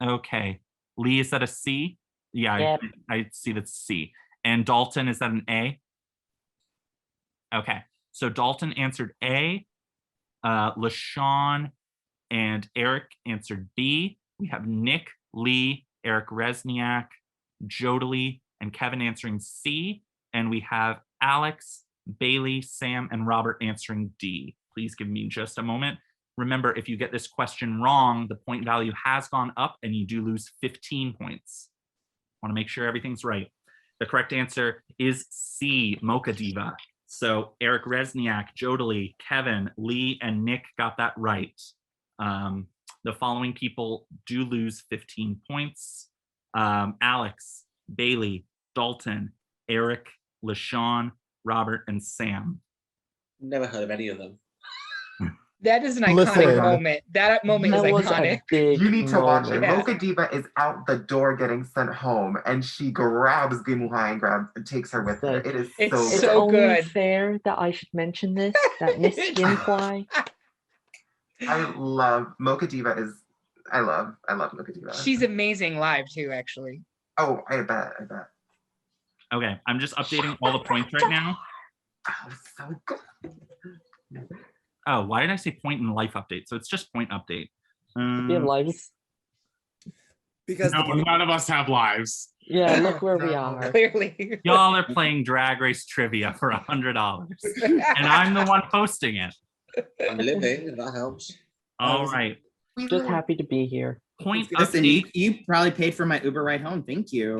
Okay. Lee, is that a C? Yeah,
Yep.
I see that's C. And Dalton, is that an A? Okay. So Dalton answered A. LeShawn and Erik answered B. We have Nick, Lee, Erik Rezsnyak, Jodilly, and Kevin answering C. And we have Alex, Bailey, Sam, and Robert answering D. Please give me just a moment. Remember, if you get this question wrong, the point value has gone up and you do lose 15 points. Want to make sure everything's right. The correct answer is C, Mocha Diva. So Erik Rezsnyak, Jodilly, Kevin, Lee, and Nick got that right. The following people do lose 15 points. Alex, Bailey, Dalton, Erik, LeShawn, Robert, and Sam.
Never heard of any of them.
That is an iconic moment. That moment is iconic.
You need to watch it. Mocha Diva is out the door getting sent home, and she grabs Gimuhai and takes her with her. It is
It's
so
only
good.
fair that I should mention this, that Miss Gimuhai.
I love Mocha Diva. I love Mocha Diva.
She's amazing live too, actually.
Oh, I bet.
Okay, I'm just updating all the points right now.
Oh, so good.
Oh, why did I say point in life update? So it's just point update.
lives.
Because
none of us have lives.
Yeah, look where we are.
Clearly.
Y'all are playing Drag Race trivia for $100. And I'm the one hosting it.
I'm living, that helps.
All right.
Just happy to be here.
Point
Listen,
update.
you probably paid for my Uber ride home. Thank you.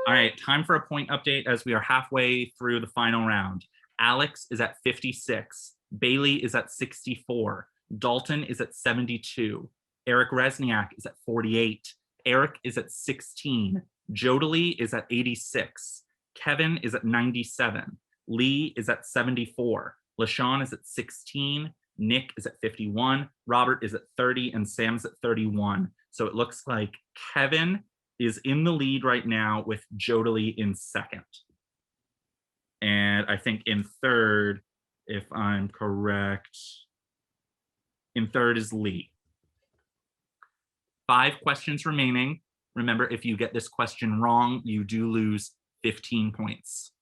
All right, time for a point update as we are halfway through the final round. Alex is at 56. Bailey is at 64. Dalton is at 72. Erik Rezsnyak is at 48. Erik is at 16. Jodilly is at 86. Kevin is at 97. Lee is at 74. LeShawn is at 16. Nick is at 51. Robert is at 30. And Sam's at 31. So it looks like Kevin is in the lead right now with Jodilly in second. And I think in third, if I'm correct, in third is Lee. 5 questions remaining. Remember, if you get this question wrong, you do lose 15 points.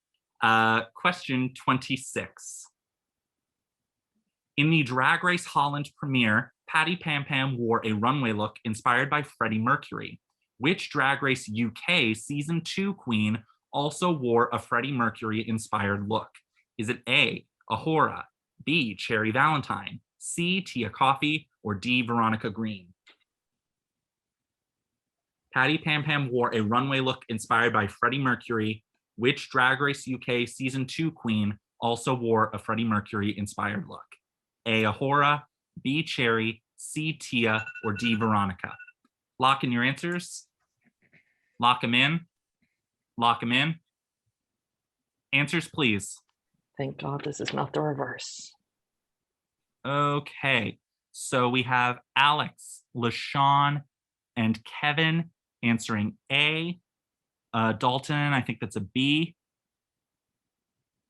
Question 26. In the Drag Race Holland premiere, Pam Pam wore a runway look inspired by Freddie Mercury. Which Drag Race UK Season 2 queen also wore a Freddie Mercury inspired look? Is it A, Ahura, B, Cherry Valentine, C, Tia Coffee, or D, Veronica Green? Pam Pam wore a runway look inspired by Freddie Mercury. Which Drag Race UK Season 2 queen also wore a Freddie Mercury inspired look? A, Ahura, B, Cherry, C, Tia, or D, Veronica? Lock in your answers. Lock them in. Lock them in. Answers, please.
Thank God this is not the reverse.
Okay, so we have Alex, LeShawn, and Kevin answering A. Dalton, I think that's a B.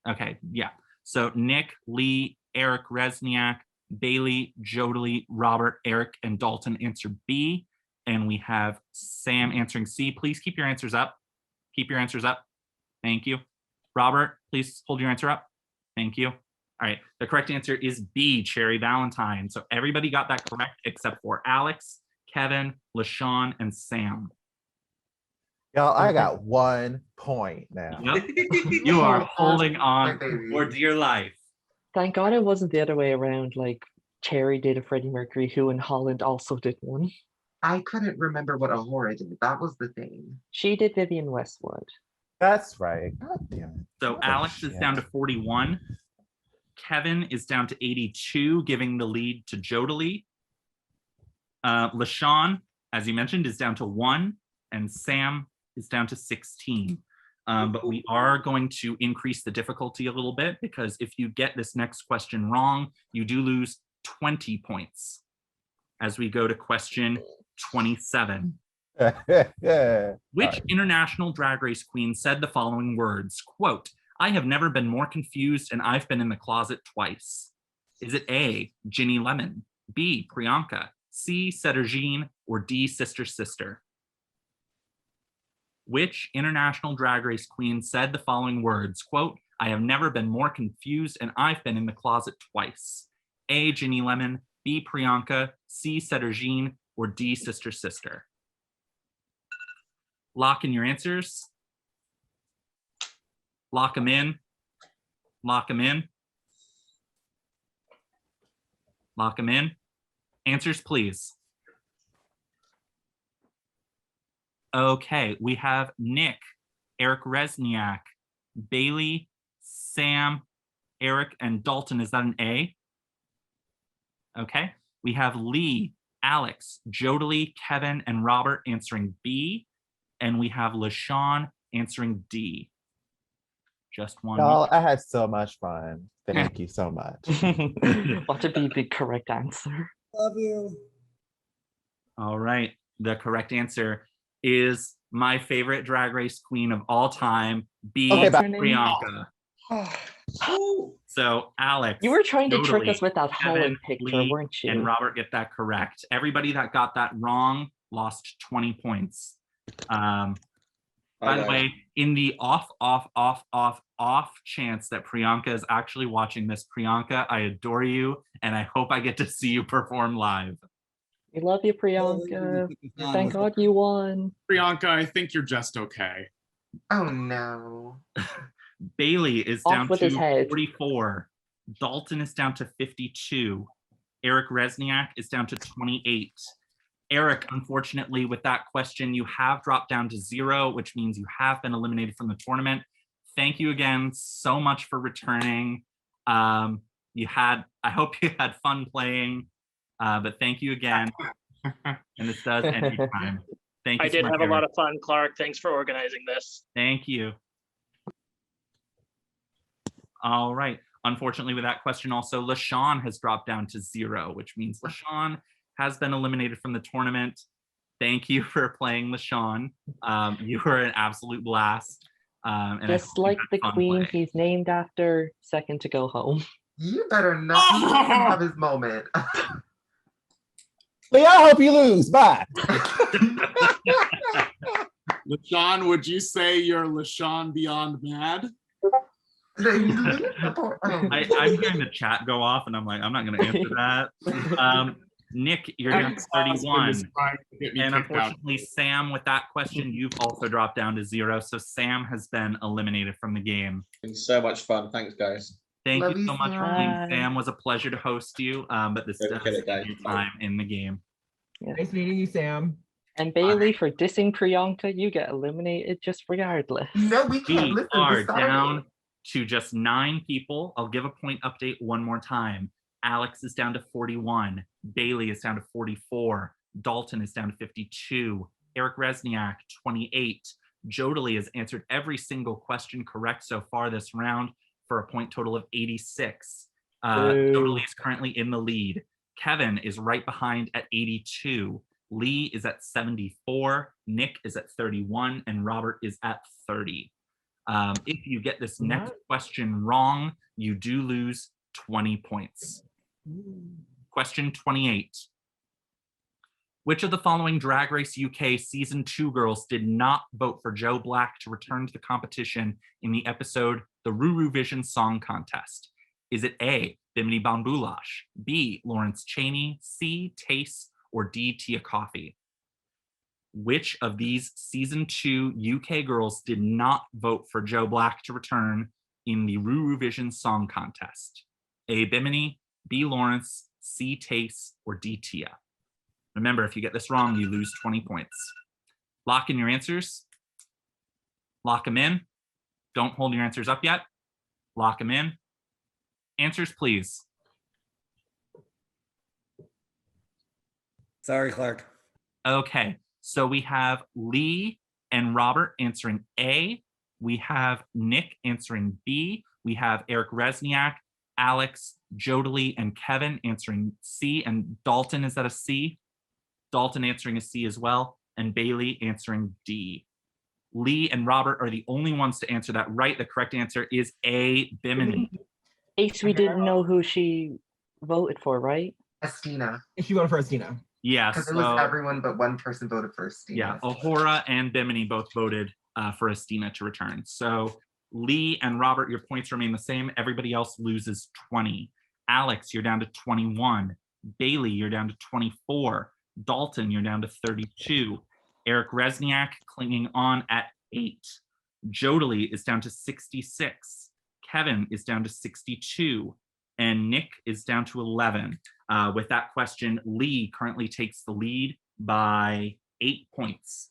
Okay, yeah. So Nick, Lee, Erik Rezsnyak, Bailey, Jodilly, Robert, Erik, and Dalton answer B. And we have Sam answering C. Please keep your answers up. Keep your answers up. Thank you. Robert, please hold your answer up. Thank you. All right, the correct answer is B, Cherry Valentine. So everybody got that correct except for Alex, Kevin, LeShawn, and Sam.
Y'all, I got 1 point now.
Yep. You are holding on for dear life.
Thank God it wasn't the other way around. Like Cherry did a Freddie Mercury, who in Holland also did one.
I couldn't remember what Ahura did. That was the thing.
She did Vivienne Westwood.
That's right. God damn it.
So Alex is down to 41. Kevin is down to 82, giving the lead to Jodilly. LeShawn, as you mentioned, is down to 1, and Sam is down to 16. But we are going to increase the difficulty a little bit because if you get this next question wrong, you do lose 20 points as we go to question 27. Which international Drag Race queen said the following words, quote, "I have never been more confused and I've been in the closet twice"? Is it A, Ginny Lemon, B, Priyanka, C, Cederjean, or D, Sister Sister? Which international drag race queen said the following words, quote, "I have never been more confused and I've been in the closet twice"? A, Ginny Lemon, B, Priyanka, C, Cederjean, or D, Sister Sister? Lock in your answers. Lock them in. Lock them in. Lock them in. Answers, please. Okay, we have Nick, Erik Rezsnyak, Bailey, Sam, Erik, and Dalton. Is that an A? Okay. We have Lee, Alex, Jodilly, Kevin, and Robert answering B. And we have LeShawn answering D. Just one.
Y'all, I had so much fun. Thank you so much.
What to be the correct answer?
Love you.
All right. The correct answer is my favorite drag race queen of all time, B,
Okay, but-
Priyanka. So Alex,
You were trying to trick
Totally.
us with that
Kevin,
Holland picture,
Lee,
weren't you?
and Robert get that correct. Everybody that got that wrong lost 20 points. By the way, in the off chance that Priyanka is actually watching this, Priyanka, I adore you, and I hope I get to see you perform live.
We love you, Priyanka. Thank God you won.
Priyanka, I think you're just okay.
Oh no.
Bailey is
Off
down
with his
to
head.
44. Dalton is down to 52. Erik Rezsnyak is down to 28. Erik, unfortunately, with that question, you have dropped down to 0, which means you have been eliminated from the tournament. Thank you again so much for returning. I hope you had fun playing, but thank you again. And this does end your time. Thank you.
I
so
did
much,
have a lot
Erik.
of fun, Clark. Thanks for organizing this.
Thank you. All right. Unfortunately, with that question also, LeShawn has dropped down to 0, which means LeShawn has been eliminated from the tournament. Thank you for playing, LeShawn. You were an absolute blast. And I
Just
hope you
like
had
the
fun
queen
playing.
he's named after, second to go home.
You better not let him have his moment.
Lee, I hope you lose. Bye.
LeShawn, would you say you're LeShawn beyond mad?
I'm hearing the chat go off, and I'm like, I'm not going to answer that. Nick, you're down to 31. And unfortunately, Sam, with that question, you've also dropped down to 0. So Sam has been eliminated from the game.
Been so much fun. Thanks, guys.
Thank
Love
you so
you,
much for
Sam.
playing, Sam. Was a pleasure to host you, but this
Don't
does
kill it, guys.
end your time in the game.
Nice meeting you, Sam.
And Bailey, for dissing Priyanka, you get eliminated just regardless.
No, we can't
We
listen.
are
This started.
down to just 9 people. I'll give a point update one more time. Alex is down to 41. Bailey is down to 44. Dalton is down to 52. Erik Rezsnyak, 28. Jodilly has answered every single question correct so far this round for a point total of 86. Jodilly is currently in the lead. Kevin is right behind at 82. Lee is at 74. Nick is at 31. And Robert is at 30. If you get this next question wrong, you do lose 20 points. Question 28. Which of the following Drag Race UK Season 2 girls did not vote for Joe Black to return to the competition in the episode The RuRuvision Song Contest? Is it A, Bimini Bambulash, B, Lawrence Chaney, C, Tace, or D, Tia Coffee? Which of these Season 2 UK girls did not vote for Joe Black to return in the RuRuvision Song Contest? A, Bimini, B, Lawrence, C, Tace, or D, Tia? Remember, if you get this wrong, you lose 20 points. Lock in your answers. Lock them in. Don't hold your answers up yet. Lock them in. Answers, please.
Sorry, Clark.
Okay, so we have Lee and Robert answering A. We have Nick answering B. We have Erik Rezsnyak, Alex, Jodilly, and Kevin answering C. And Dalton, is that a C? Dalton answering a C as well. And Bailey answering D. Lee and Robert are the only ones to answer that right. The correct answer is A, Bimini.
Ace, we didn't know who she voted for, right?
Estina.
She voted for Estina.
Yeah,
Because
so,
it was everyone but one person voted for Estina.
yeah, Ahura and Bimini both voted for Estina to return. So Lee and Robert, your points remain the same. Everybody else loses 20. Alex, you're down to 21. Bailey, you're down to 24. Dalton, you're down to 32. Erik Rezsnyak clinging on at 8. Jodilly is down to 66. Kevin is down to 62. And Nick is down to 11. With that question, Lee currently takes the lead by 8 points.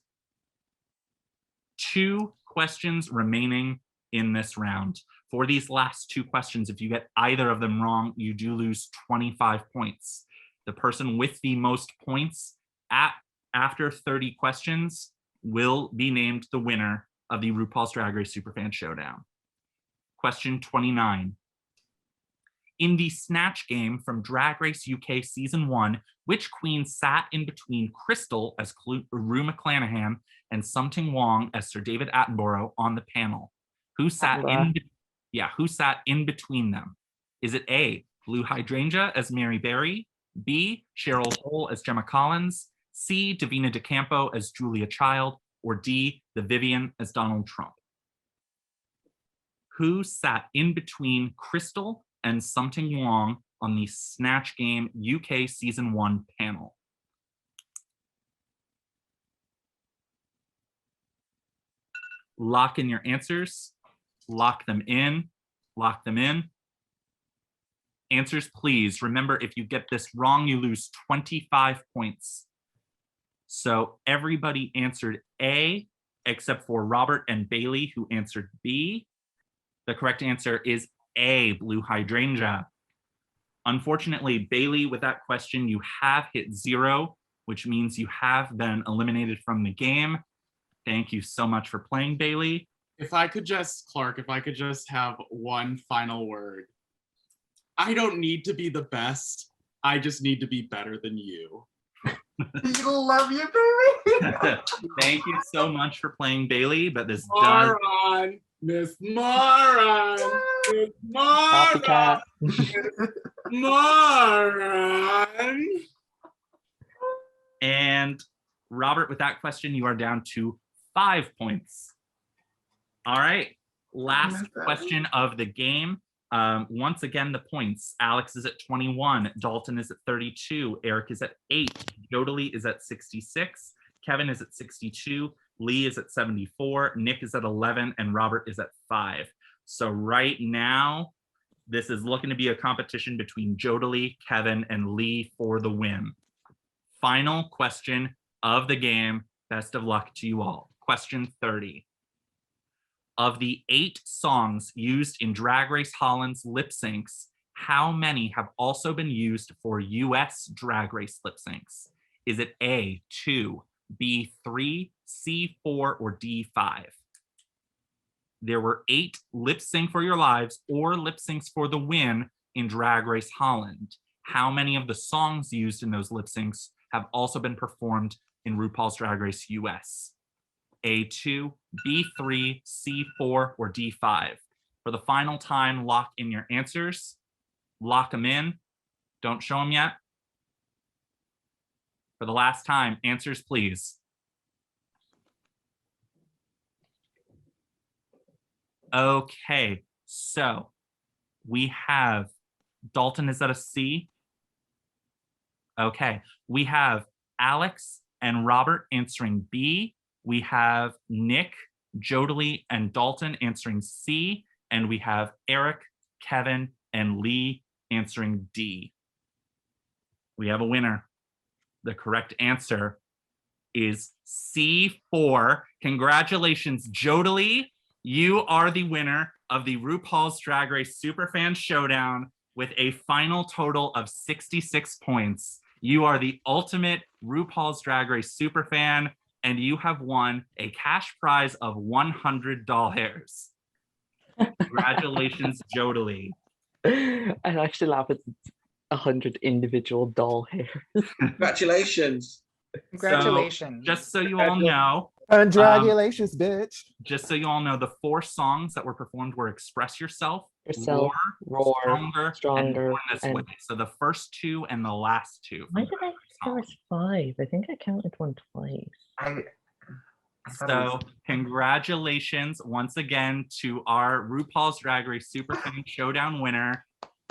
2 questions remaining in this round. For these last 2 questions, if you get either of them wrong, you do lose 25 points. The person with the most points after 30 questions will be named the winner of the RuPaul's Drag Race Superfan Showdown. Question 29. In the Snatch Game from Drag Race UK Season 1, which queen sat in between Crystal as Rue McClanahan and Something Wong as Sir David Attenborough on the panel? Who sat in between them? Is it A, Blue Hydrangea as Mary Berry, B, Cheryl Hole as Gemma Collins, C, Davina DeCampo as Julia Child, or D, The Vivian as Donald Trump? Who sat in between Crystal and Something Wong on the Snatch Game UK Season 1 panel? Lock in your answers. Lock them in. Lock them in. Answers, please. Remember, if you get this wrong, you lose 25 points. So everybody answered A, except for Robert and Bailey, who answered B. The correct answer is A, Blue Hydrangea. Unfortunately, Bailey, with that question, you have hit 0, which means you have been eliminated from the game. Thank you so much for playing, Bailey.
If I could just have one final word. I don't need to be the best. I just need to be better than you.
People love you, baby.
Thank you so much for playing, Bailey, but this
Moron, Miss Moron, Miss Moron, Moron.
And Robert, with that question, you are down to 5 points. All right, last question of the game. Once again, the points. Alex is at 21, Dalton is at 32, Erik is at 8, Jodilly is at 66, Kevin is at 62, Lee is at 74, Nick is at 11, and Robert is at 5. So right now, this is looking to be a competition between Jodilly, Kevin, and Lee for the win. Final question of the game. Best of luck to you all. Question 30. Of the 8 songs used in Drag Race Holland's lip syncs, how many have also been used for US Drag Race lip syncs? Is it A, 2, B, 3, C, 4, or D, 5? There were 8 Lip Sync for Your Lives or lip syncs for the win in Drag Race Holland. How many of the songs used in those lip syncs have also been performed in RuPaul's Drag Race US? A2, B3, C4, or D5. For the final time, lock in your answers. Lock them in. Don't show them yet. For the last time, answers, please. Okay, so we have Dalton is at a C. Okay, we have Alex and Robert answering B. We have Nick, Jodilly, and Dalton answering C, and we have Erik, Kevin, and Lee answering D. We have a winner. The correct answer is C4. Congratulations, Jodilly. You are the winner of the RuPaul's Drag Race Superfan Showdown with a final total of 66 points. You are the ultimate RuPaul's Drag Race Superfan, and you have won a cash prize of $100. Congratulations, Jodilly.
I actually laugh at 100 individual doll hairs.
Congratulations.
Congratulations.
So, just so you all know,
Congratulations, bitch.
Just so you all know, the 4 songs that were performed were Express Yourself,
Yourself, Roar, Stronger,
and Born This
and-
Way. So the first 2 and the last 2.
Why did I think there was 5? I think I counted one twice.
So congratulations once again to our RuPaul's Drag Race Superfan Showdown winner,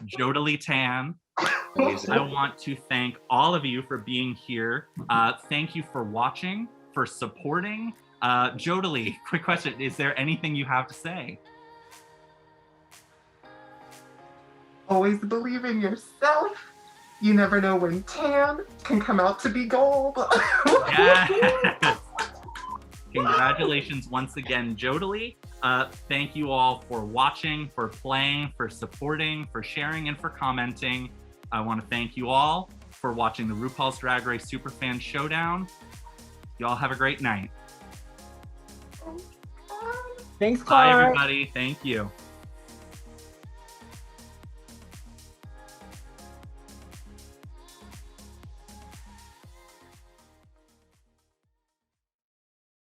Jodilly Tan. I want to thank all of you for being here. Thank you for watching, for supporting. Jodilly, quick question. Is there anything you have to say?
Always believe in yourself. You never know when tan can come out to be gold.
Yes. Congratulations once again, Jodilly. Thank you all for watching, for playing, for supporting, for sharing, and for commenting. I want to thank you all for watching the RuPaul's Drag Race Superfan Showdown. Y'all have a great night.
Thanks,
Bye,
Clark.
everybody. Thank you.